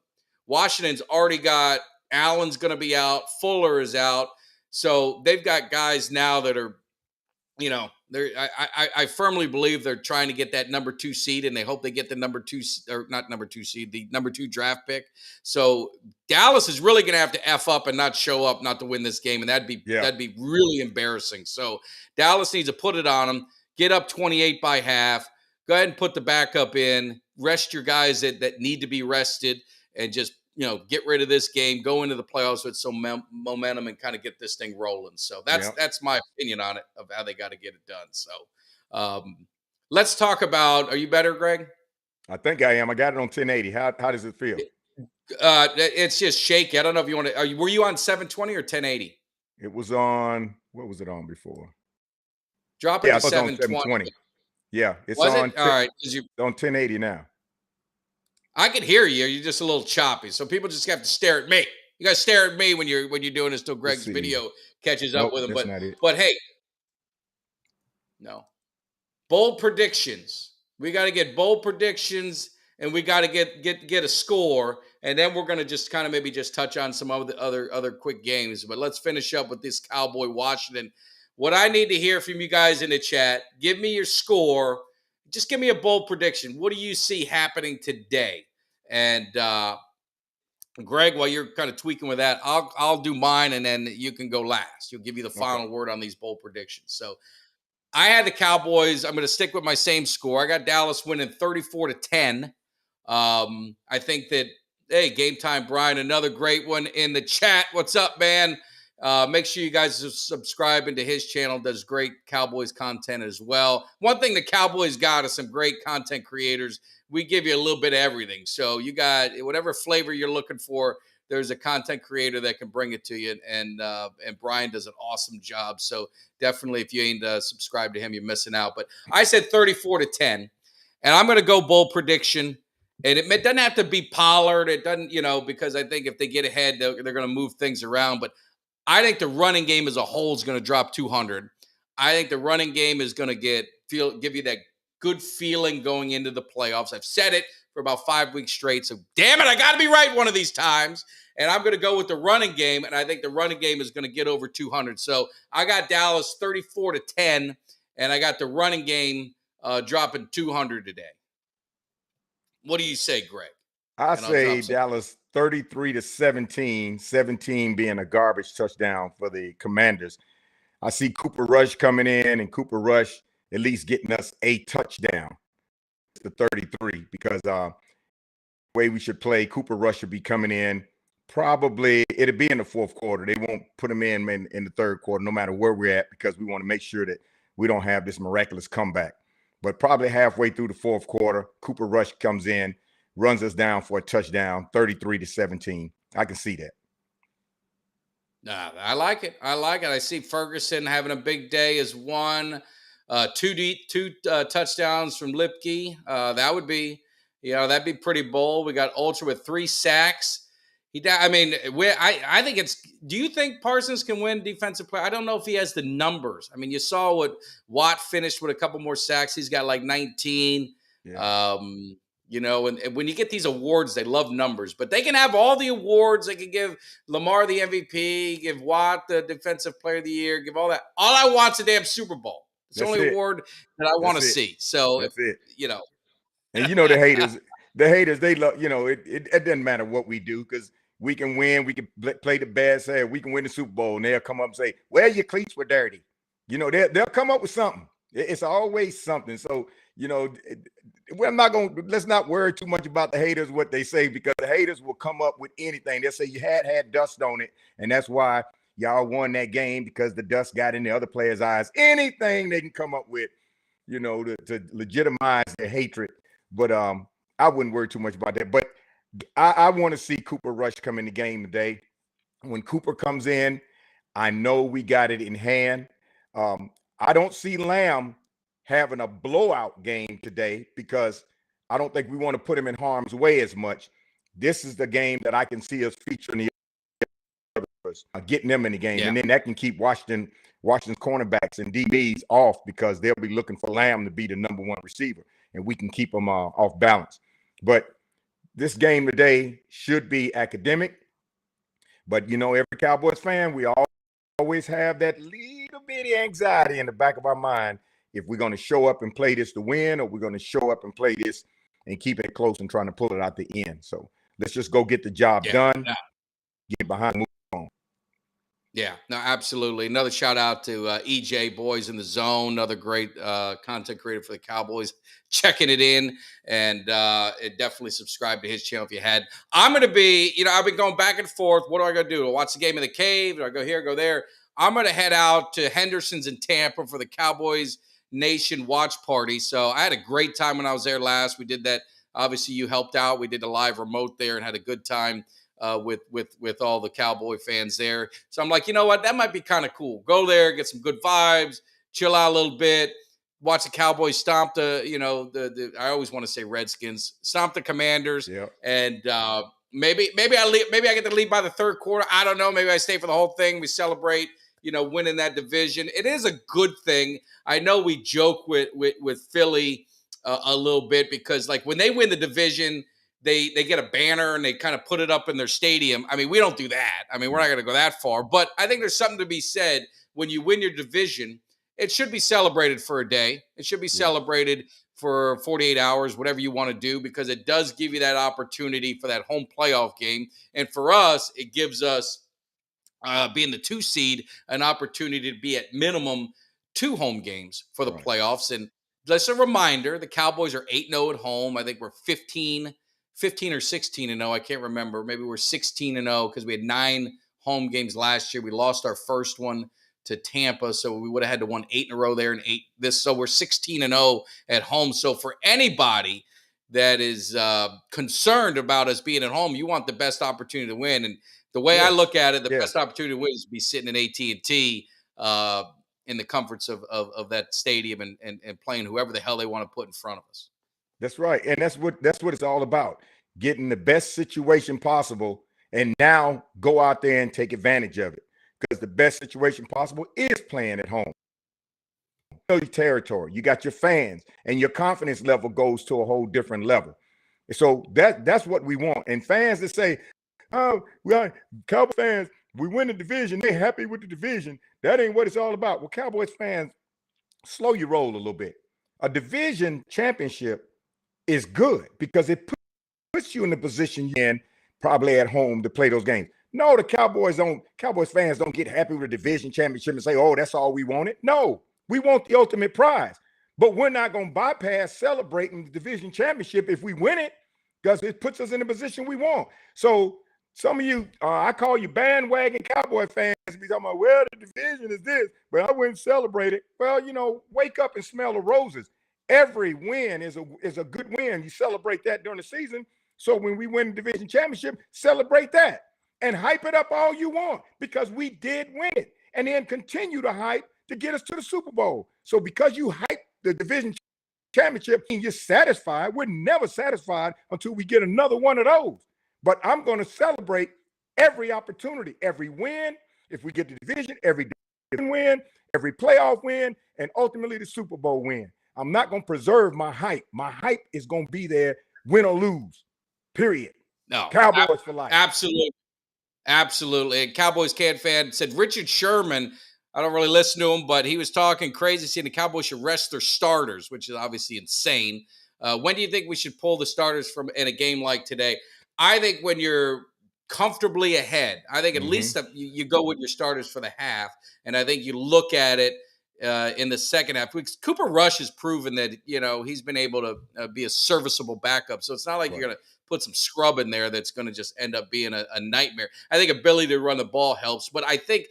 Washington's already got Allen's going to be out, Fuller is out, so they've got guys now that are, I firmly believe they're trying to get that number 2 seed, and they hope they get the number 2 or not number 2 seed, the number 2 draft pick. So Dallas is really going to have to F up and not show up, not to win this game, and that'd be really embarrassing. So Dallas needs to put it on them, get up 28 by half, go ahead and put the backup in, rest your guys that need to be rested, and just get rid of this game, go into the playoffs with some momentum, and kind of get this thing rolling. So that's my opinion on it, of how they got to get it done. So let's talk about. Are you better, Greg? I think I am. I got it on 1080. How does it feel? It's just shaky. I don't know if you want to. Were you on 720 or 1080? It was on. What was it on before? Drop it to 720. Yeah, it's was on. It? All right, on 1080 now. I can hear you. You're just a little choppy, so people just have to stare at me. You got to stare at me when you're doing this till Greg's video catches up with him. But hey, no bold predictions. We got to get bold predictions, and we got to get a score, and then we're gonna just kind of maybe just touch on some of the other quick games. But let's finish up with this Cowboy Washington. What I need to hear from you guys in the chat: give me your score. Just give me a bold prediction. What do you see happening today? And Greg, while you're kind of tweaking with that, I'll do mine, and then you can go last. You'll give you the final word on these bold predictions. So I had the Cowboys. I'm going to stick with my same score. I got Dallas winning 34-10. I think that, hey, Game Time Brian, another great one in the chat. What's up, man? Make sure you guys subscribe into his channel. Does great Cowboys content as well. One thing the Cowboys got is some great content creators. We give you a little bit of everything. So you got whatever flavor you're looking for. there's a content creator that can bring it to you. And Brian does an awesome job. So definitely, if you ain't subscribed to him, you're missing out. But I said 34-10, and I'm going to go bold prediction. And it doesn't have to be Pollard. It doesn't, because I think if they get ahead, they're going to move things around. But I think the running game as a whole is going to drop 200. I think the running game is going to give you that good feeling going into the playoffs. I've said it for about 5 weeks straight. So damn it, I got to be right one of these times. And I'm going to go with the running game. And I think the running game is going to get over 200. So I got Dallas 34-10, and I got the running game dropping 200 today. What do you say, Greg? I say Dallas 33-17, 17 being a garbage touchdown for the Commanders. I see Cooper Rush coming in, and Cooper Rush at least getting us a touchdown to 33, because the way we should play, Cooper Rush should be coming in. Probably it'll be in the fourth quarter. They won't put him in the third quarter, no matter where we're at, because we want to make sure that we don't have this miraculous comeback. But probably halfway through the fourth quarter, Cooper Rush comes in, runs us down for a touchdown, 33-17. I can see that. Nah, I like it. I see Ferguson having a big day as one. Two touchdowns from Lipke. That would be, that'd be pretty bold. We got Ultra with 3 sacks. I think do you think Parsons can win defensive player? I don't know if he has the numbers. I mean, you saw what Watt finished with a couple more sacks. He's got like 19. Yeah. And when you get these awards, they love numbers, but they can have all the awards. They can give Lamar the MVP, give Watt the defensive player of the year, give all that. All I want's a damn Super Bowl. It's the only award that I want to see. So, that's it. And the haters, they love, it doesn't matter what we do, because we can win. We can play the bad side. We can win the Super Bowl, and they'll come up and say, well, your cleats were dirty. They'll come up with something. It's always something. So, let's not worry too much about the haters, what they say, because the haters will come up with anything. They'll say you had dust on it, and that's why y'all won that game, because the dust got in the other players' eyes. Anything they can come up with, to legitimize their hatred. But I wouldn't worry too much about that. But I want to see Cooper Rush come in the game today. When Cooper comes in, I know we got it in hand. I don't see Lamb having a blowout game today, because I don't think we want to put him in harm's way as much. This is the game that I can see us featuring the others, getting them in the game. Yeah. And then that can keep Washington's cornerbacks and DBs off, because they'll be looking for Lamb to be the number one receiver, and we can keep them off balance. But this game today should be academic. But, every Cowboys fan, we always have that little bitty anxiety in the back of our mind, if we're going to show up and play this to win, or we're going to show up and play this and keep it close and trying to pull it out the end. So let's just go get the job done, get behind, move on. Yeah, no, absolutely. Another shout out to EJ Boys in the Zone, another great content creator for the Cowboys, checking it in, and definitely subscribe to his channel if you had. I'm going to be, I've been going back and forth. What do I got to do? Do I watch the game in the cave? Do I go here, go there? I'm going to head out to Henderson's in Tampa for the Cowboys Nation watch party. So I had a great time when I was there last. We did that. Obviously, you helped out. We did a live remote there and had a good time with all the Cowboy fans there. So I'm like, you know what? That might be kind of cool. Go there, get some good vibes, chill out a little bit, watch the Cowboys stomp the I always want to say Redskins, stomp the Commanders. Yep. And maybe I get to leave by the third quarter. I don't know. Maybe I stay for the whole thing. We celebrate, winning that division. It is a good thing. I know we joke with Philly a little bit, because like when they win the division, they get a banner and they kind of put it up in their stadium. I mean, we don't do that. I mean, we're not going to go that far. But I think there's something to be said when you win your division. It should be celebrated for a day. It should be celebrated for 48 hours, whatever you want to do, because it does give you that opportunity for that home playoff game. And for us, it gives us, being the 2 seed, an opportunity to be at minimum 2 home games for the playoffs. And just a reminder, the Cowboys are 8-0 at home. I think we're 15 or 16-0. I can't remember. Maybe we're 16-0 because we had 9 home games last year. We lost our first one to Tampa, so we would have had to win 8 in a row there and 8 this. So we're 16-0 at home. So for anybody that is concerned about us being at home. You want the best opportunity to win, and the way I Yes. look at it, the Yes. best opportunity to win is to be sitting in AT&T in the comforts of that stadium and playing whoever the hell they want to put in front of us. That's right. And that's what it's all about. Getting the best situation possible and now go out there and take advantage of it. Because the best situation possible is playing at home. You know your territory. You got your fans, and your confidence level goes to a whole different level. So that's what we want. And fans that say, "Oh, we are Cowboys fans, we win the division, they happy with the division." That ain't what it's all about. Well, Cowboys fans, slow your roll a little bit. A division championship is good because it puts you in the position you're in, probably at home, to play those games. No, the Cowboys fans don't get happy with a division championship and say, "Oh, that's all we wanted." No, we want the ultimate prize. But we're not going to bypass celebrating the division championship if we win it, because it puts us in the position we want. So some of you, I call you bandwagon Cowboy fans, be talking about, "Well, the division is this, but I wouldn't celebrate it." Well, wake up and smell the roses. Every win is a good win. You celebrate that during the season. So when we win the division championship, celebrate that and hype it up all you want, because we did win it, and then continue to hype to get us to the Super Bowl. So because you hype the division championship and you're satisfied, we're never satisfied until we get another one of those. But I'm going to celebrate every opportunity, every win. If we get the division, every division win, every playoff win, and ultimately the Super Bowl win. I'm not going to preserve my hype. My hype is going to be there, win or lose, period. No, Cowboys for life. Absolutely. Absolutely. And Cowboys fan said Richard Sherman, I don't really listen to him, but he was talking crazy, saying the Cowboys should rest their starters, which is obviously insane. When do you think we should pull the starters from in a game like today? I think when you're comfortably ahead, I think at least you go with your starters for the half, and I think you look at it in the second half. Cooper Rush has proven that he's been able to be a serviceable backup, so it's not like you're going to put some scrub in there that's going to just end up being a nightmare. I think ability to run the ball helps, but I think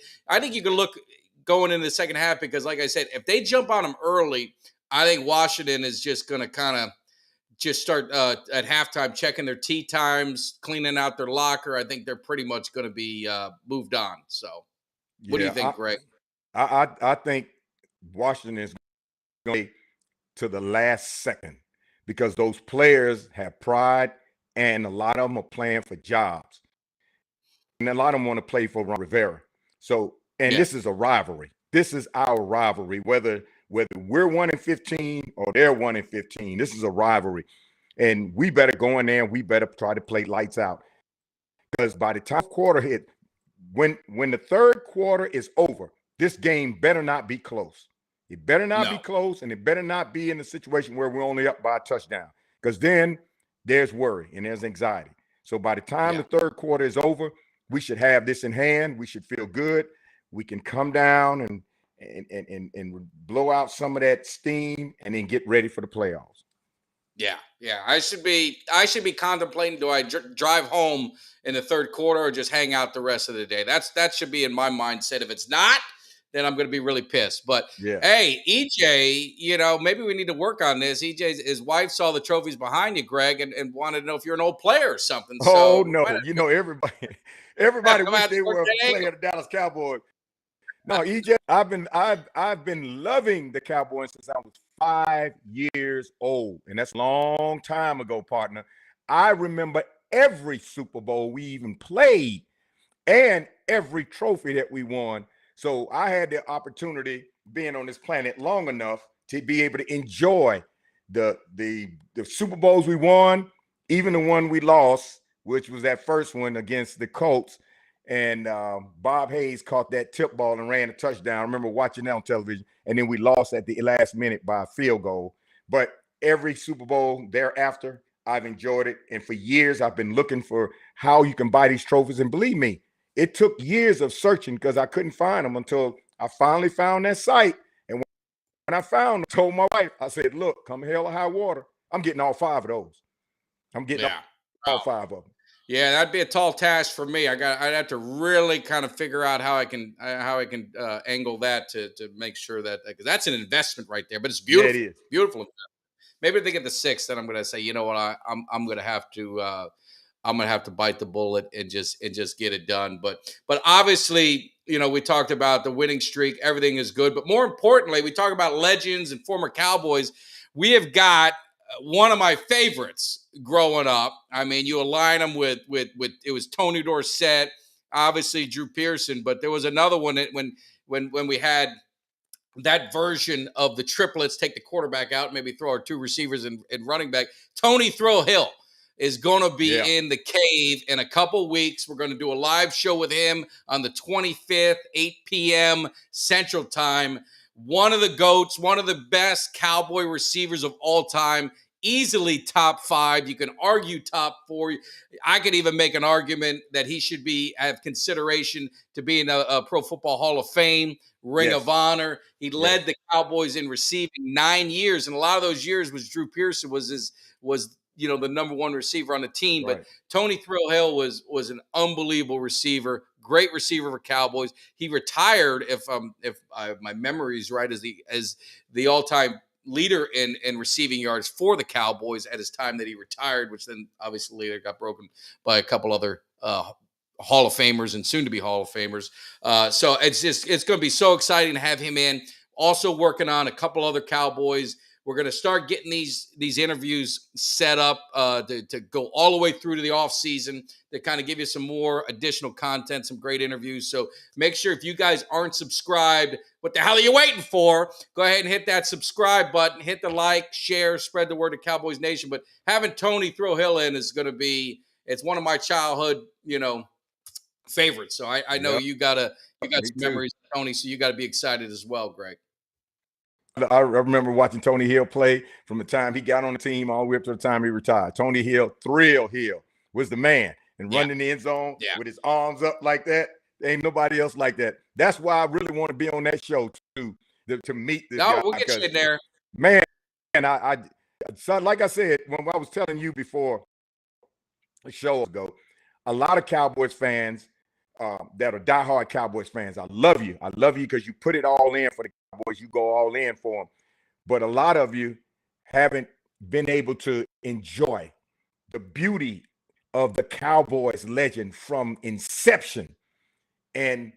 you can look going into the second half, because like I said, if they jump on them early, I think Washington is just going to kind of just start at halftime checking their tee times, cleaning out their locker. I think they're pretty much going to be moved on. So what do you think, Greg? I think Washington is going to the last second, because those players have pride, and a lot of them are playing for jobs, and a lot of them want to play for Ron Rivera. So, this is a rivalry. This is our rivalry, whether we're 1-15 or they're 1-15. This is a rivalry, and we better go in there and we better try to play lights out, because by the time quarter hit, when the third quarter is over, this game better not be close. It better not be close, and it better not be in a situation where we're only up by a touchdown, because then there's worry and there's anxiety. So by the time the third quarter is over, we should have this in hand. We should feel good. We can come down and blow out some of that steam and then get ready for the playoffs. Yeah. I should be contemplating, do I drive home in the third quarter or just hang out the rest of the day? That should be in my mindset. If it's not, then I'm going to be really pissed. But hey, EJ, maybe we need to work on this. EJ, his wife saw the trophies behind you, Greg, and wanted to know if you're an old player or something. Oh, so, no. Everybody wish they were a player of the Dallas Cowboys. No, EJ, I've been loving the Cowboys since I was 5 years old, and that's a long time ago, partner. I remember every Super Bowl we even played and every trophy that we won. So I had the opportunity, being on this planet long enough, to be able to enjoy the Super Bowls we won, even the one we lost, which was that first one against the Colts. And Bob Hayes caught that tip ball and ran a touchdown. I remember watching that on television. And then we lost at the last minute by a field goal. But every Super Bowl thereafter, I've enjoyed it. And for years, I've been looking for how you can buy these trophies. And believe me, it took years of searching because I couldn't find them until I finally found that site. And when I found them, I told my wife, I said, "Look, come hell or high water, I'm getting all 5 of those. I'm getting all 5 of them." Yeah, that'd be a tall task for me. I'd have to really kind of figure out how I can angle that to make sure that, because that's an investment right there. But it's beautiful. Yeah, it is. Beautiful. Maybe if they get the 6th, then I'm going to say, you know what, I'm going to have to bite the bullet and just get it done. But obviously, we talked about the winning streak. Everything is good, but more importantly, we talk about legends and former Cowboys. We have got one of my favorites growing up. I mean, you align them with it was Tony Dorsett, obviously Drew Pearson, but there was another one that when we had that version of the triplets, take the quarterback out, maybe throw our 2 receivers and running back. Tony Thrill Hill is going to be in the cave in a couple weeks. We're going to do a live show with him on the 25th, 8 p.m. Central Time. One of the GOATs, one of the best Cowboy receivers of all time, easily top 5. You can argue top 4. I could even make an argument that he should have consideration to be in a Pro Football Hall of Fame, Ring of Honor. He led the Cowboys in receiving 9 years, and a lot of those years was Drew Pearson was the number 1 receiver on the team. But Tony Thrill Hill was an unbelievable receiver, great receiver for Cowboys. He retired, if my memory is right, as the all-time leader in receiving yards for the Cowboys at his time that he retired, which then obviously later got broken by a couple other Hall of Famers and soon to be Hall of Famers. So it's going to be so exciting to have him in. Also working on a couple other Cowboys. We're going to start getting these interviews set up to go all the way through to the off season to kind of give you some more additional content, some great interviews. So make sure, if you guys aren't subscribed, what the hell are you waiting for? Go ahead and hit that subscribe button, hit the like, share, spread the word to Cowboys Nation. But having Tony Thrill Hill in is going to be, it's one of my childhood, favorites. So I know you got some memories of Tony, so you got to be excited as well, Greg. I remember watching Tony Hill play from the time he got on the team all the way up to the time he retired. Tony Hill, Thrill Hill, was the man, and running the end zone with his arms up like that. There ain't nobody else like that. That's why I really want to be on that show too, to meet this guy. We'll get you in there, man. And so like I said, when I was telling you before the show ago, a lot of Cowboys fans that are diehard Cowboys fans, I love you. I love you because you put it all in for the Cowboys. You go all in for them. But a lot of you haven't been able to enjoy the beauty of the Cowboys legend from inception. And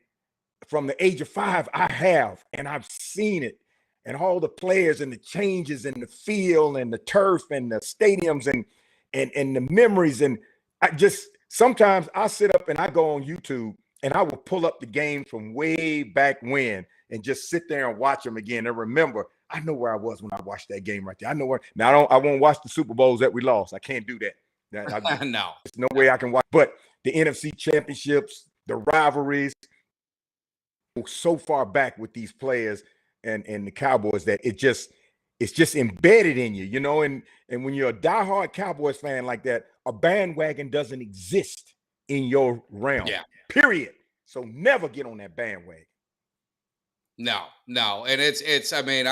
from the age of 5, I have, and I've seen it. And all the players and the changes in the field and the turf and the stadiums and the memories. And sometimes I sit up and I go on YouTube and I will pull up the game from way back when and just sit there and watch them again and remember. I know where I was when I watched that game right there. I know where. Now I won't watch the Super Bowls that we lost. I can't do that. No, there's no way I can watch. But the NFC championships, the rivalries, so far back with these players and the Cowboys that it's just embedded in you, And when you're a diehard Cowboys fan like that, a bandwagon doesn't exist in your realm. Period. So never get on that bandwagon. No. And it's, I mean,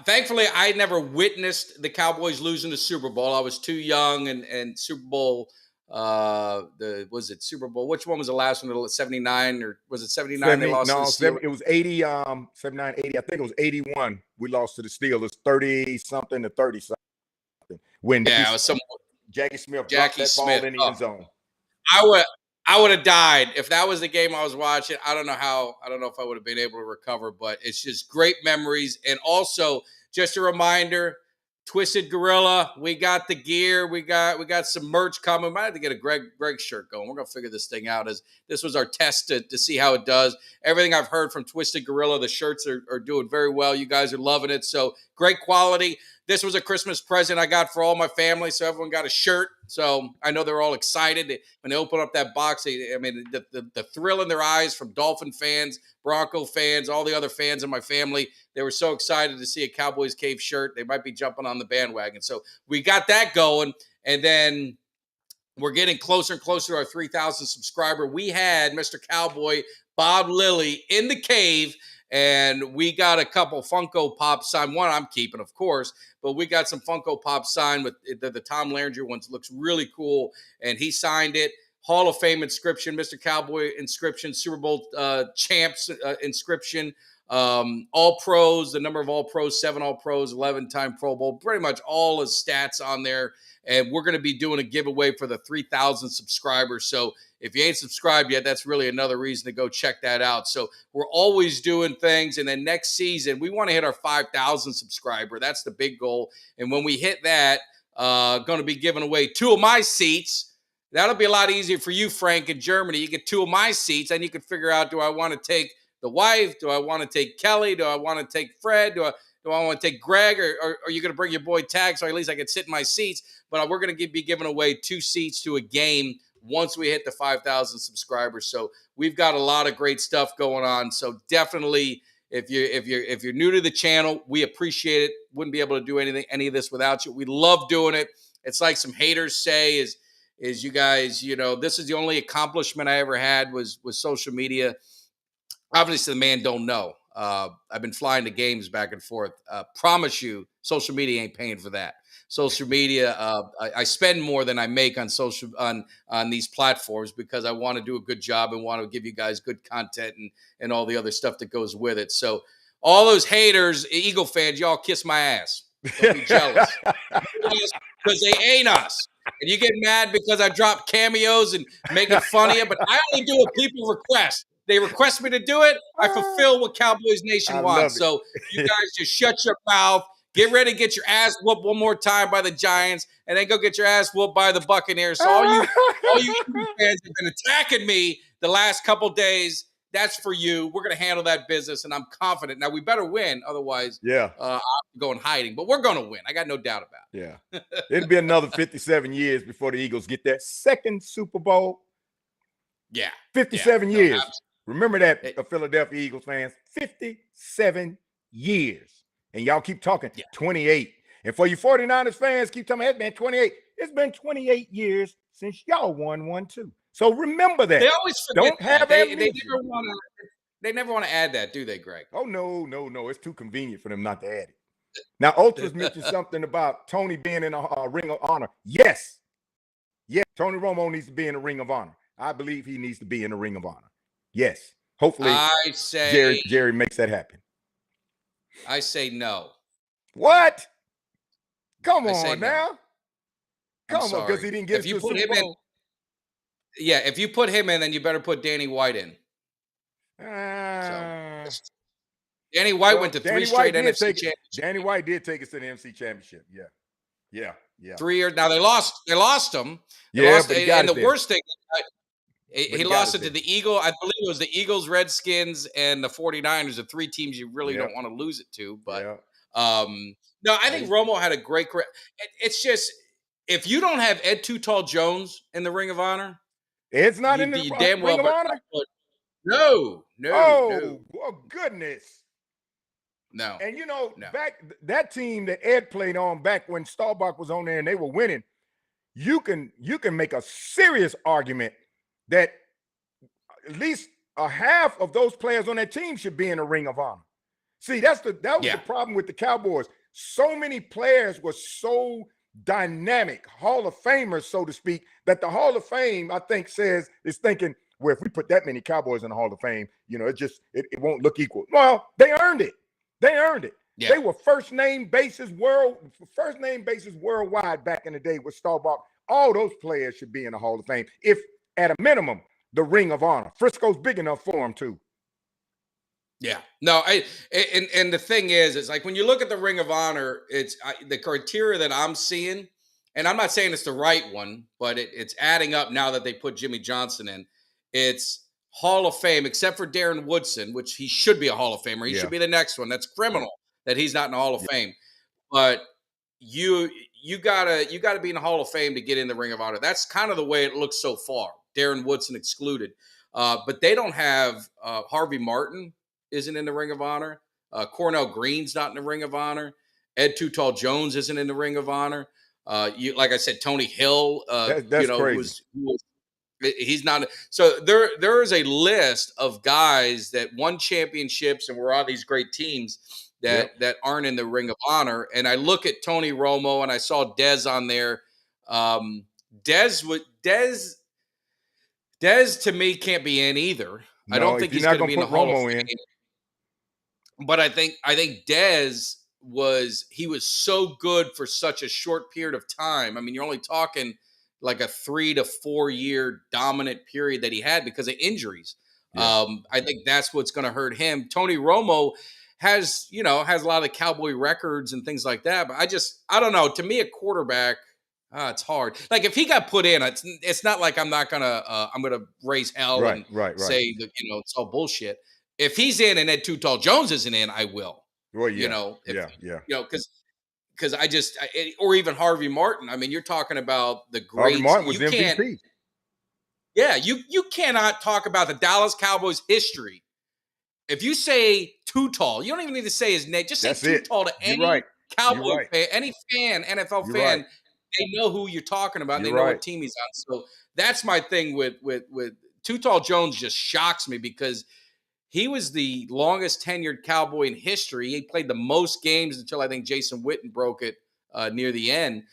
thankfully I never witnessed the Cowboys losing the Super Bowl. I was too young and Super Bowl, was it Super Bowl? Which one was the last one? 79 or was it 79? They lost to the Steelers? It was 80, 79, 80. I think it was 81. We lost to the Steelers 30 something to 30 something. When it was some Jackie Smith dropped that ball in the end zone. I would have died if that was the game I was watching. I don't know if I would have been able to recover, but it's just great memories. And also just a reminder, Twisted Gorilla, we got the gear. We got some merch coming. Might have to get a Greg shirt going. We're going to figure this thing out. As this was our test to see how it does. Everything I've heard from Twisted Gorilla, the shirts are doing very well. You guys are loving it. So great quality. This was a Christmas present I got for all my family, so everyone got a shirt. So I know they're all excited. When they open up that box, the thrill in their eyes from Dolphin fans, Bronco fans, all the other fans in my family, they were so excited to see a Cowboys Cave shirt. They might be jumping on the bandwagon. So we got that going, and then we're getting closer and closer to our 3,000 subscriber. We had Mr. Cowboy Bob Lilly in the cave, and we got a couple Funko Pop signed. One I'm keeping, of course, but we got some Funko Pop signed with the Tom Landry ones. Looks really cool, and he signed it. Hall of Fame inscription, Mr. Cowboy inscription, Super Bowl champs inscription. All pros, the number of all pros, 7 all pros, 11-time Pro Bowl, pretty much all his stats on there. And we're going to be doing a giveaway for the 3,000 subscribers. So if you ain't subscribed yet, that's really another reason to go check that out. So we're always doing things. And then next season, we want to hit our 5,000 subscriber. That's the big goal. And when we hit that, going to be giving away 2 of my seats. That'll be a lot easier for you, Frank, in Germany. You get 2 of my seats, and you can figure out, do I want to take the wife? Do I want to take Kelly? Do I want to take Fred? Do I want to take Greg? Or are you going to bring your boy Tag so at least I can sit in my seats? But we're going to be giving away 2 seats to a game once we hit the 5,000 subscribers. So we've got a lot of great stuff going on. So definitely, if you're new to the channel, we appreciate it. Wouldn't be able to do any of this without you. We love doing it. It's like some haters say is you guys, this is the only accomplishment I ever had was social media. Obviously, the man don't know. I've been flying to games back and forth. Promise you, social media ain't paying for that. Social media, I spend more than I make on on these platforms because I want to do a good job and want to give you guys good content and all the other stuff that goes with it. So all those haters, Eagle fans, y'all kiss my ass. Don't be jealous. Because they ain't us. And you get mad because I drop cameos and make it funnier, but I only do what people request. They request me to do it. I fulfill what Cowboys Nation wants. So you guys just shut your mouth. Get ready to get your ass whooped one more time by the Giants, and then go get your ass whooped by the Buccaneers. So all you fans have been attacking me the last couple days. That's for you. We're going to handle that business, and I'm confident. Now, we better win. Otherwise, I'll go in hiding. But we're going to win. I got no doubt about it. Yeah. It'll be another 57 years before the Eagles get that second Super Bowl. Yeah. 57 years. Absolutely. Remember that, Philadelphia Eagles fans. 57 years. And y'all keep talking 28. And for you 49ers fans, keep telling me it's been 28. It's been 28 years since y'all won one, too. So remember that. They always forget. Don't have amnesia. They never want to add that, do they, Greg? Oh, no. It's too convenient for them not to add it. Now, Ultras mentioned something about Tony being in a Ring of Honor. Yes. Tony Romo needs to be in a Ring of Honor. I believe he needs to be in a Ring of Honor. Yes. Hopefully, I say Jerry makes that happen. I say no. What? Come on no. now. Come on, because he didn't get to the Super Bowl. Yeah, if you put him in, then you better put Danny White in. Danny White went to 3 straight NFC championships. Danny White did take us to the NFC championship. Yeah. 3 years. Now they lost him. But he got and it the there. worst thing, he lost it to the Eagles. I believe it was the Eagles, Redskins, and the 49ers, the 3 teams you really don't want to lose it to. But no, I think Romo had a great career. It's just, if you don't have Ed Too Tall Jones in the Ring of Honor, Ed's not in the damn Ring of Honor? No. Oh, goodness. No. And back that team that Ed played on back when Staubach was on there and they were winning, you can make a serious argument that at least a half of those players on that team should be in the Ring of Honor. See, that was the problem with the Cowboys. So many players were so dynamic, Hall of Famers, so to speak, that the Hall of Fame, I think, is thinking, well, if we put that many Cowboys in the Hall of Fame, it won't look equal. Well, they earned it. Yeah. They were first name bases worldwide back in the day with Staubach. All those players should be in the Hall of Fame, if at a minimum, the Ring of Honor. Frisco's big enough for them too. Yeah. No, and the thing is, it's like when you look at the Ring of Honor, it's the criteria that I'm seeing, and I'm not saying it's the right one, but it's adding up now that they put Jimmy Johnson in. It's Hall of Fame, except for Darren Woodson, which he should be a Hall of Famer. He should be the next one. That's criminal that he's not in the Hall of Fame. But you gotta be in the Hall of Fame to get in the Ring of Honor. That's kind of the way it looks so far. Darren Woodson excluded. But they don't have Harvey Martin isn't in the Ring of Honor. Cornell Green's not in the Ring of Honor. Ed Too Tall Jones isn't in the Ring of Honor. Like I said, Tony Hill, that's crazy. He's not. So there is a list of guys that won championships and were on these great teams that aren't in the Ring of Honor. And I look at Tony Romo and I saw Dez on there. Dez to me can't be in either. I don't think he's going to be in the Hall of Fame. But I think Dez was so good for such a short period of time. I mean, you're only talking like a 3 to 4 year dominant period that he had because of injuries. Yeah. I think that's what's going to hurt him. Tony Romo has a lot of Cowboy records and things like that, but I don't know. To me, a quarterback, it's hard. Like if he got put in, it's not like I'm gonna raise hell Right. and Right. Right. say that it's all bullshit. If he's in and Ed Too Tall Jones isn't in, I will. Well, You yeah. know, if Yeah. Yeah. because or even Harvey Martin. I mean, you're talking about the Harvey greats. Martin was You can't, MVP. yeah, you cannot talk about the Dallas Cowboys history. If you say Too Tall, you don't even need to say his name. Just say That's Too it. Tall to You're any right. You're Cowboy right. fan, any fan, NFL You're right. fan. They know who you're talking about. And You're they know right. what team he's on. So that's my thing with Too Tall Jones. Just shocks me because he was the longest tenured Cowboy in history. He played the most games until I think Jason Witten broke it near the end.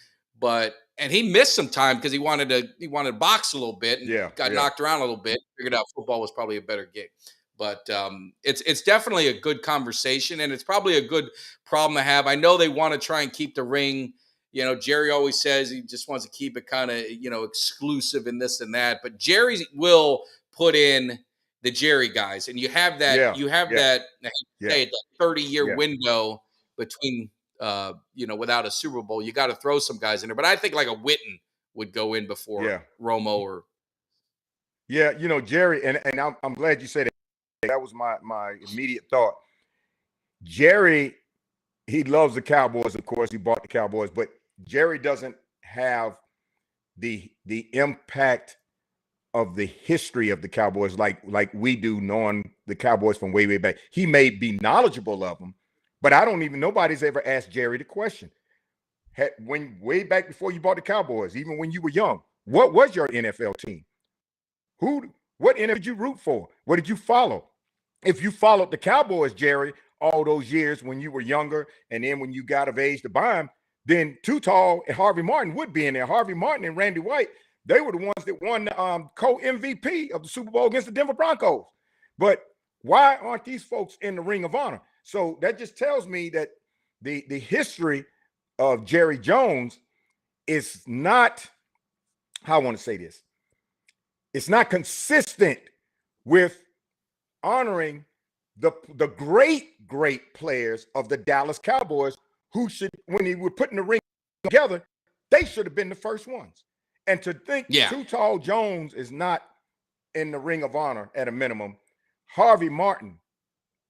And he missed some time because he wanted to box a little bit and Yeah. got Yeah. knocked around a little bit. Figured out football was probably a better gig. But it's definitely a good conversation, and it's probably a good problem to have. I know they want to try and keep the ring. Jerry always says he just wants to keep it kind of exclusive and this and that. But Jerry will put in the Jerry guys, and you have that. Yeah. You have Yeah. that. I hate to Yeah. say it, that 30-year Yeah. window between without a Super Bowl. You got to throw some guys in there. But I think like a Witten would go in before Yeah. Romo or. Yeah. Jerry, and I'm glad you said it. That was my immediate thought. Jerry, he loves the Cowboys, of course. He bought the Cowboys, but Jerry doesn't have the impact of the history of the Cowboys like we do, knowing the Cowboys from way back. He may be knowledgeable of them, but nobody's ever asked Jerry the question. When way back before you bought the Cowboys, even when you were young, what was your NFL team? What NFL did you root for? What did you follow? If you followed the Cowboys, Jerry, all those years when you were younger, and then when you got of age to buy them, then Too Tall and Harvey Martin would be in there. Harvey Martin and Randy White, they were the ones that won the co-MVP of the Super Bowl against the Denver Broncos. But why aren't these folks in the Ring of Honor? So that just tells me that the history of Jerry Jones is not, how I want to say this, it's not consistent with honoring the great players of the Dallas Cowboys who should, when they were putting the ring together, they should have been the first ones. And to think Too Tall Jones is not in the Ring of Honor at a minimum, Harvey Martin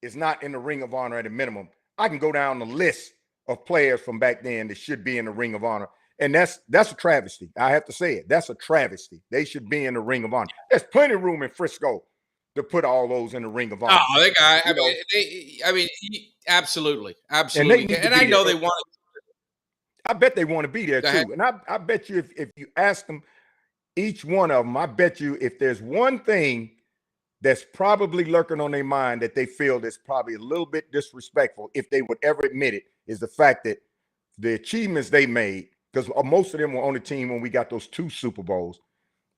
is not in the Ring of Honor at a minimum. I can go down the list of players from back then that should be in the Ring of Honor. And that's a travesty. I have to say it. That's a travesty. They should be in the Ring of Honor. There's plenty of room in Frisco to put all those in the Ring of Honor. Oh, that guy. Absolutely. And I know they want to. I bet they want to be there too. And I bet you if you ask them, each one of them, I bet you if there's one thing that's probably lurking on their mind that they feel that's probably a little bit disrespectful, if they would ever admit it, is the fact that the achievements they made, because most of them were on the team when we got those 2 Super Bowls,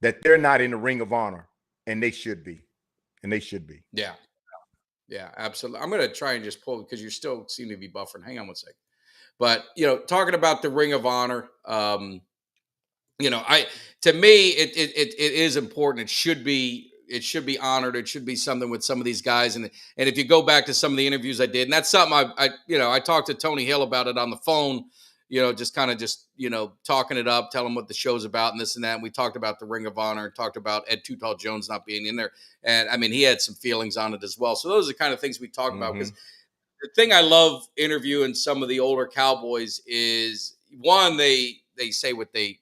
that they're not in the Ring of Honor, and they should be. And they should be. Yeah. Yeah, absolutely. I'm going to try and just pull because you still seem to be buffering. Hang on one second. But, talking about the Ring of Honor, to me, it is important. It should be honored. It should be something with some of these guys. And if you go back to some of the interviews I did, and that's something I talked to Tony Hill about it on the phone, just talking it up, telling him what the show's about and this and that. And we talked about the Ring of Honor and talked about Ed Too Tall Jones not being in there. And I mean, he had some feelings on it as well. So those are the kind of things we talk about, because the thing I love interviewing some of the older Cowboys is, one, they say what they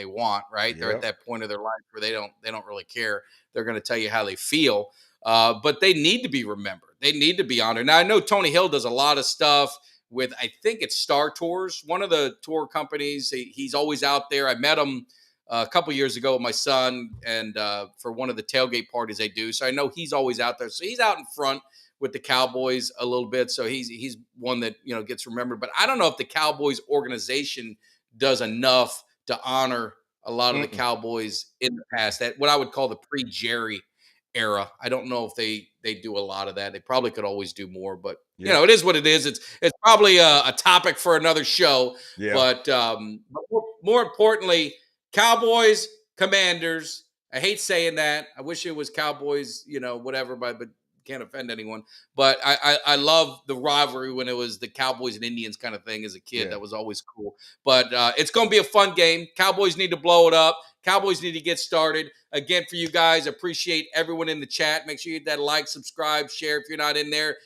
want, right? Yep. They're at that point of their life where they don't really care. They're going to tell you how they feel, but they need to be remembered. They need to be honored. Now, I know Tony Hill does a lot of stuff with, I think it's Star Tours, one of the tour companies. He's always out there. I met him a couple years ago with my son, and for one of the tailgate parties they do. So I know he's always out there. So he's out in front with the Cowboys a little bit. So he's one that, gets remembered. But I don't know if the Cowboys organization does enough to honor a lot of the Cowboys in the past, that what I would call the pre-Jerry era. I don't know if they do a lot of that. They probably could always do more, but Yeah. it is what it is. It's probably a topic for another show. Yeah. But more importantly, Cowboys, Commanders. I hate saying that. I wish it was Cowboys, whatever, but can't offend anyone. But I love the rivalry when it was the Cowboys and Indians kind of thing as a kid. Yeah. That was always cool. But it's going to be a fun game. Cowboys need to blow it up. Cowboys need to get started. Again, for you guys, appreciate everyone in the chat. Make sure you hit that like, subscribe, share if you're not in there.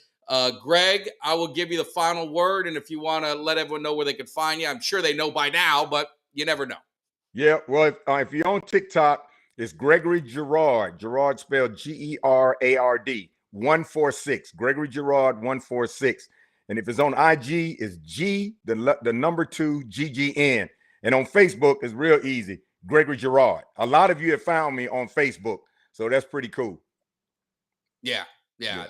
Greg, I will give you the final word. And if you want to let everyone know where they can find you, I'm sure they know by now, but you never know. Yeah, well, if you're on TikTok, it's Gregory Girard. Girard spelled Gerard 146. Gregory Girard 146. And if it's on IG, it's G, the number 2 GGN. And on Facebook, it's real easy. Gregory Girard. A lot of you have found me on Facebook, so that's pretty cool. Yeah.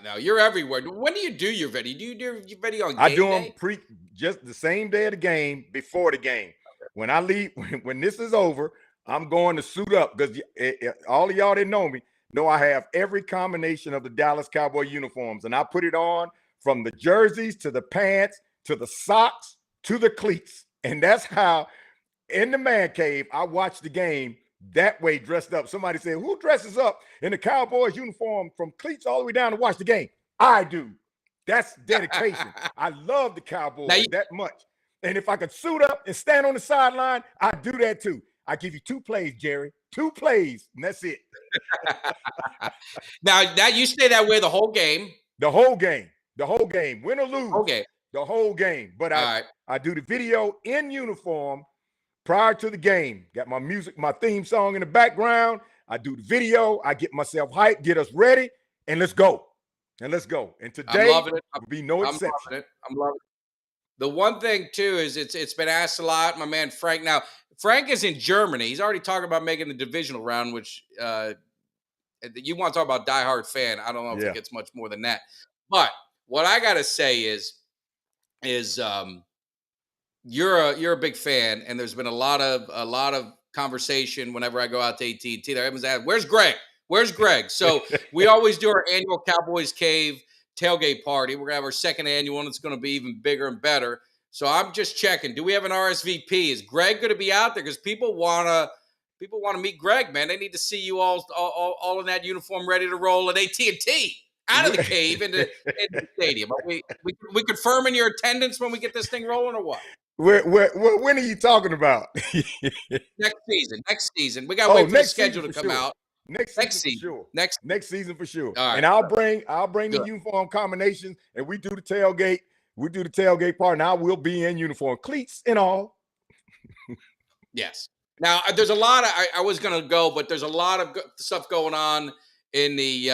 No, you're everywhere. When do you do your video? Do you do your video on game I do day? them just the same day of the game, before the game. When I leave, when this is over, I'm going to suit up, because all of y'all that know me know I have every combination of the Dallas Cowboy uniforms, and I put it on from the jerseys to the pants to the socks to the cleats. And that's how, in the man cave, I watch the game that way, dressed up. Somebody said, who dresses up in the Cowboys uniform from cleats all the way down to watch the game? I do. That's dedication. I love the Cowboys that much. And if I could suit up and stand on the sideline, I do that too. I give you 2 plays, Jerry. 2 plays, and that's it. Now you stay that way the whole game. The whole game. The whole game. Win or lose. Okay. The whole game. But I do the video in uniform prior to the game. Got my music, my theme song in the background. I do the video. I get myself hyped, get us ready, and let's go. And today will be no exception. I'm loving it. The one thing too is it's been asked a lot. My man Frank. Now Frank is in Germany. He's already talking about making the divisional round, which you want to talk about diehard fan. I don't know if it gets much more than that. But what I gotta say is you're a big fan, and there's been a lot of conversation whenever I go out to AT&T. Everyone's asking, "Where's Greg? Where's Greg?" So we always do our annual Cowboys Cave tailgate party. We're gonna have our second annual one. It's gonna be even bigger and better. So I'm just checking. Do we have an RSVP? Is Greg going to be out there? Because people wanna meet Greg, man. They need to see you all in that uniform, ready to roll at AT&T, out of the cave into the stadium. Are we confirming your attendance when we get this thing rolling, or what? When are you talking about? Next season. We got to wait for the schedule to come out. Next season for sure. Next season for sure. All right. And I'll bring the uniform combinations, and we do the tailgate. We do the tailgate part, and I will be in uniform, cleats and all. Yes. Now there's a lot of I was gonna go, but there's a lot of stuff going on in the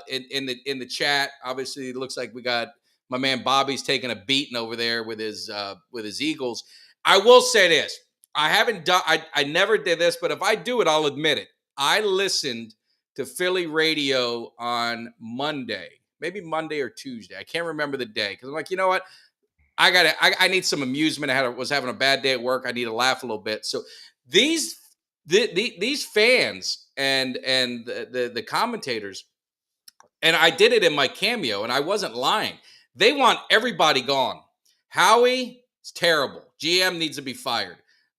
in the chat. Obviously, it looks like we got my man Bobby's taking a beating over there with his Eagles. I will say this: I haven't done. I never did this, but if I do it, I'll admit it. I listened to Philly radio on Monday, maybe Monday or Tuesday. I can't remember the day, because I'm like, you know what? I need some amusement. I was having a bad day at work. I need to laugh a little bit. So these fans and the commentators, and I did it in my Cameo, and I wasn't lying. They want everybody gone. Howie is terrible. GM needs to be fired.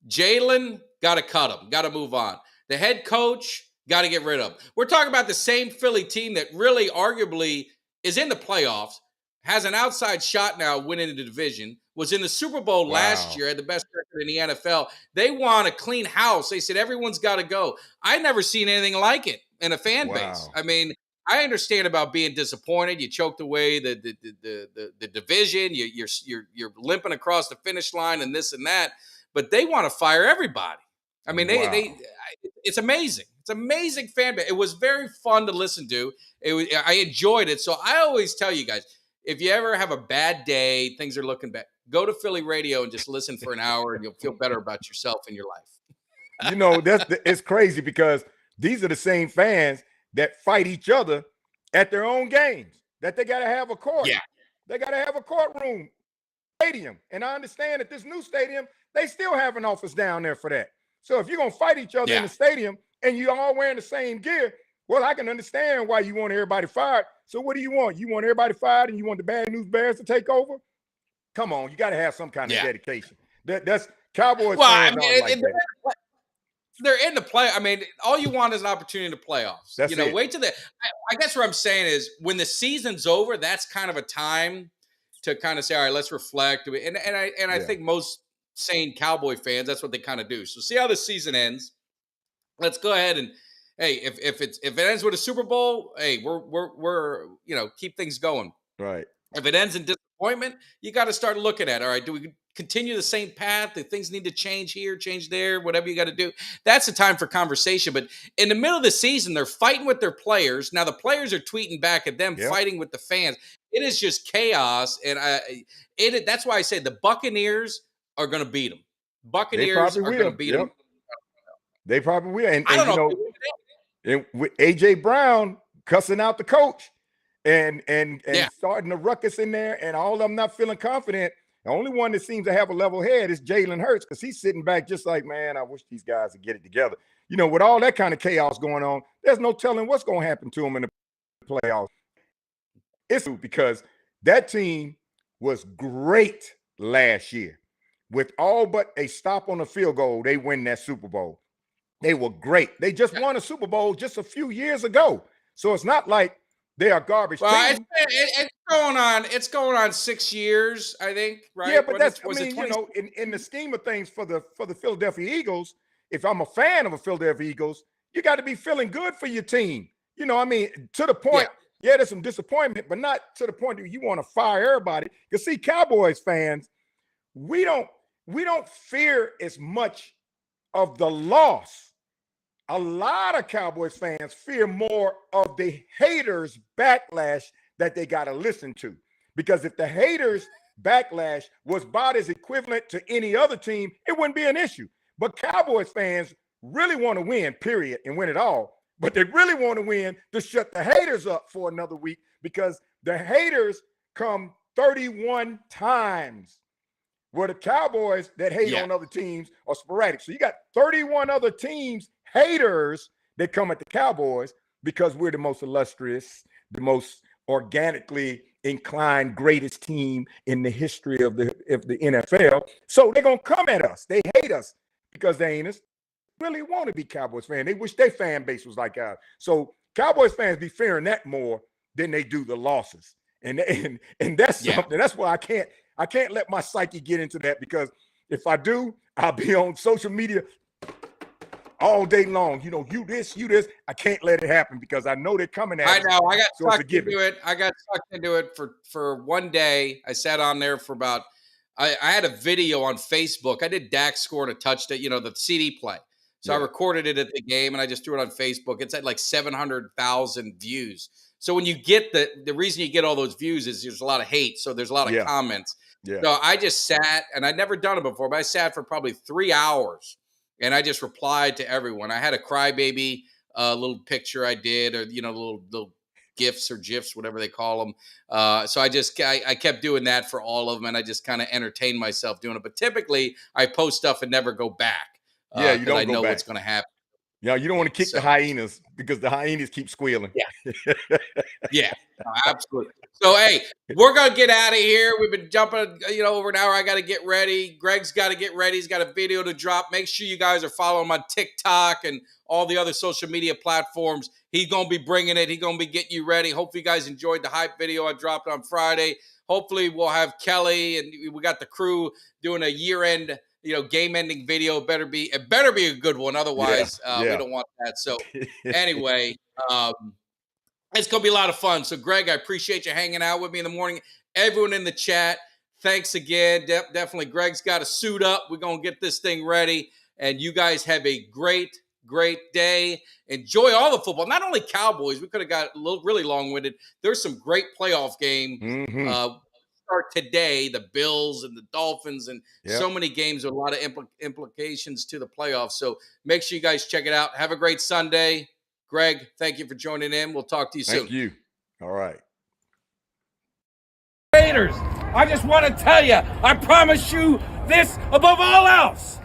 Jalen, got to cut him. Got to move on. The head coach, got to get rid of him. We're talking about the same Philly team that really arguably is in the playoffs, has an outside shot now winning the division, was in the Super Bowl last year, had the best record in the NFL. They want a clean house. They said everyone's got to go. I've never seen anything like it in a fan base. I mean, I understand about being disappointed. You choked away the division. You're limping across the finish line and this and that. But they want to fire everybody. I mean, it's amazing. It's amazing fan base. It was very fun to listen to. I enjoyed it. So I always tell you guys, if you ever have a bad day, things are looking bad, go to Philly radio and just listen for an hour, and you'll feel better about yourself and your life. You know, it's crazy, because these are the same fans that fight each other at their own games, that they got to have a court. Yeah. They got to have a courtroom stadium. And I understand that this new stadium, they still have an office down there for that. So if you're going to fight each other in the stadium and you're all wearing the same gear, Well, I can understand why you want everybody fired. So what do you want? You want everybody fired and you want the Bad News Bears to take over? Come on, you got to have some kind of dedication. That's Cowboys fans aren't like that. They're in the play. I mean, all you want is an opportunity in the playoffs. That's it. Wait till I guess what I'm saying is when the season's over, that's kind of a time to kind of say, all right, let's reflect. And I think most sane Cowboy fans, that's what they kind of do. So see how the season ends. Let's go ahead and hey, if it ends with a Super Bowl, hey, we're keep things going. Right. If it ends in disappointment, you got to start looking at, all right, do we continue the same path? Do things need to change here, change there, whatever you got to do? That's the time for conversation. But in the middle of the season, they're fighting with their players. Now the players are tweeting back at them, fighting with the fans. It is just chaos. And that's why I say the Buccaneers are going to beat them. Buccaneers are going to beat them. They probably will. And I don't know. And with AJ Brown cussing out the coach and starting the ruckus in there, and all of them not feeling confident. The only one that seems to have a level head is Jalen Hurts, because he's sitting back just like, man, I wish these guys would get it together. With all that kind of chaos going on, there's no telling what's going to happen to them in the playoffs. It's because that team was great last year. With all but a stop on the field goal, they win that Super Bowl. They were great. They just won a Super Bowl just a few years ago. So it's not like they are garbage. Well, it's going on 6 years, I think, right? Yeah, but in the scheme of things for the Philadelphia Eagles, if I'm a fan of the Philadelphia Eagles, you got to be feeling good for your team. To the point, there's some disappointment, but not to the point that you want to fire everybody. Because see, Cowboys fans, we don't fear as much of the loss. A lot of Cowboys fans fear more of the haters' backlash that they got to listen to. Because if the haters' backlash was about as equivalent to any other team, it wouldn't be an issue. But Cowboys fans really want to win, period, and win it all. But they really want to win to shut the haters up for another week, because the haters come 31 times, where the Cowboys that hate on other teams are sporadic. So you got 31 other teams, haters, that come at the Cowboys because we're the most illustrious, the most organically inclined, greatest team in the history of the NFL. So they're going to come at us. They hate us because they ain't us. Really want to be Cowboys fans. They wish their fan base was like ours. So Cowboys fans be fearing that more than they do the losses. And that's something. That's why I can't let my psyche get into that, because if I do, I'll be on social media all day long. You this. I can't let it happen, because I know they're coming at me. I know. I got sucked into it. I got sucked into it for one day. I sat on there for about. I had a video on Facebook. I did Dak scoring a touchdown. The CD play. So I recorded it at the game and I just threw it on Facebook. It's at like 700,000 views. So when you get the reason you get all those views is there's a lot of hate. So there's a lot of comments. Yeah. So I just sat, and I'd never done it before, but I sat for probably 3 hours and I just replied to everyone. I had a crybaby little picture I did, or, little GIFs or GIFs, whatever they call them. So I kept doing that for all of them, and I just kind of entertained myself doing it. But typically I post stuff and never go back. You don't. I know what's going to happen. Yeah, you don't want to kick the hyenas, because the hyenas keep squealing. Yeah, absolutely. So hey, we're gonna get out of here. We've been jumping, over an hour. I got to get ready. Greg's got to get ready. He's got a video to drop. Make sure you guys are following him on TikTok and all the other social media platforms. He's gonna be bringing it. He's gonna be getting you ready. Hopefully, you guys enjoyed the hype video I dropped on Friday. Hopefully, we'll have Kelly and we got the crew doing a year-end, game-ending video. It better be a good one. Otherwise, we don't want that. So anyway, it's going to be a lot of fun. So Greg, I appreciate you hanging out with me in the morning. Everyone in the chat, thanks again. Definitely, Greg's got to suit up. We're going to get this thing ready. And you guys have a great day. Enjoy all the football. Not only Cowboys. We could have got really long-winded. There's some great playoff games. Start today, the Bills and the Dolphins, and so many games with a lot of implications to the playoffs. So make sure you guys check it out. Have a great Sunday. Greg, thank you for joining in. We'll talk to you soon. Thank you. All right. Raiders, I just want to tell you, I promise you this above all else.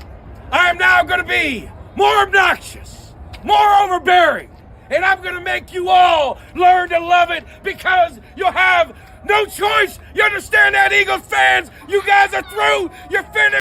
I am now going to be more obnoxious, more overbearing, and I'm going to make you all learn to love it because you'll have no choice. You understand that, Eagles fans? You guys are through. You're finished.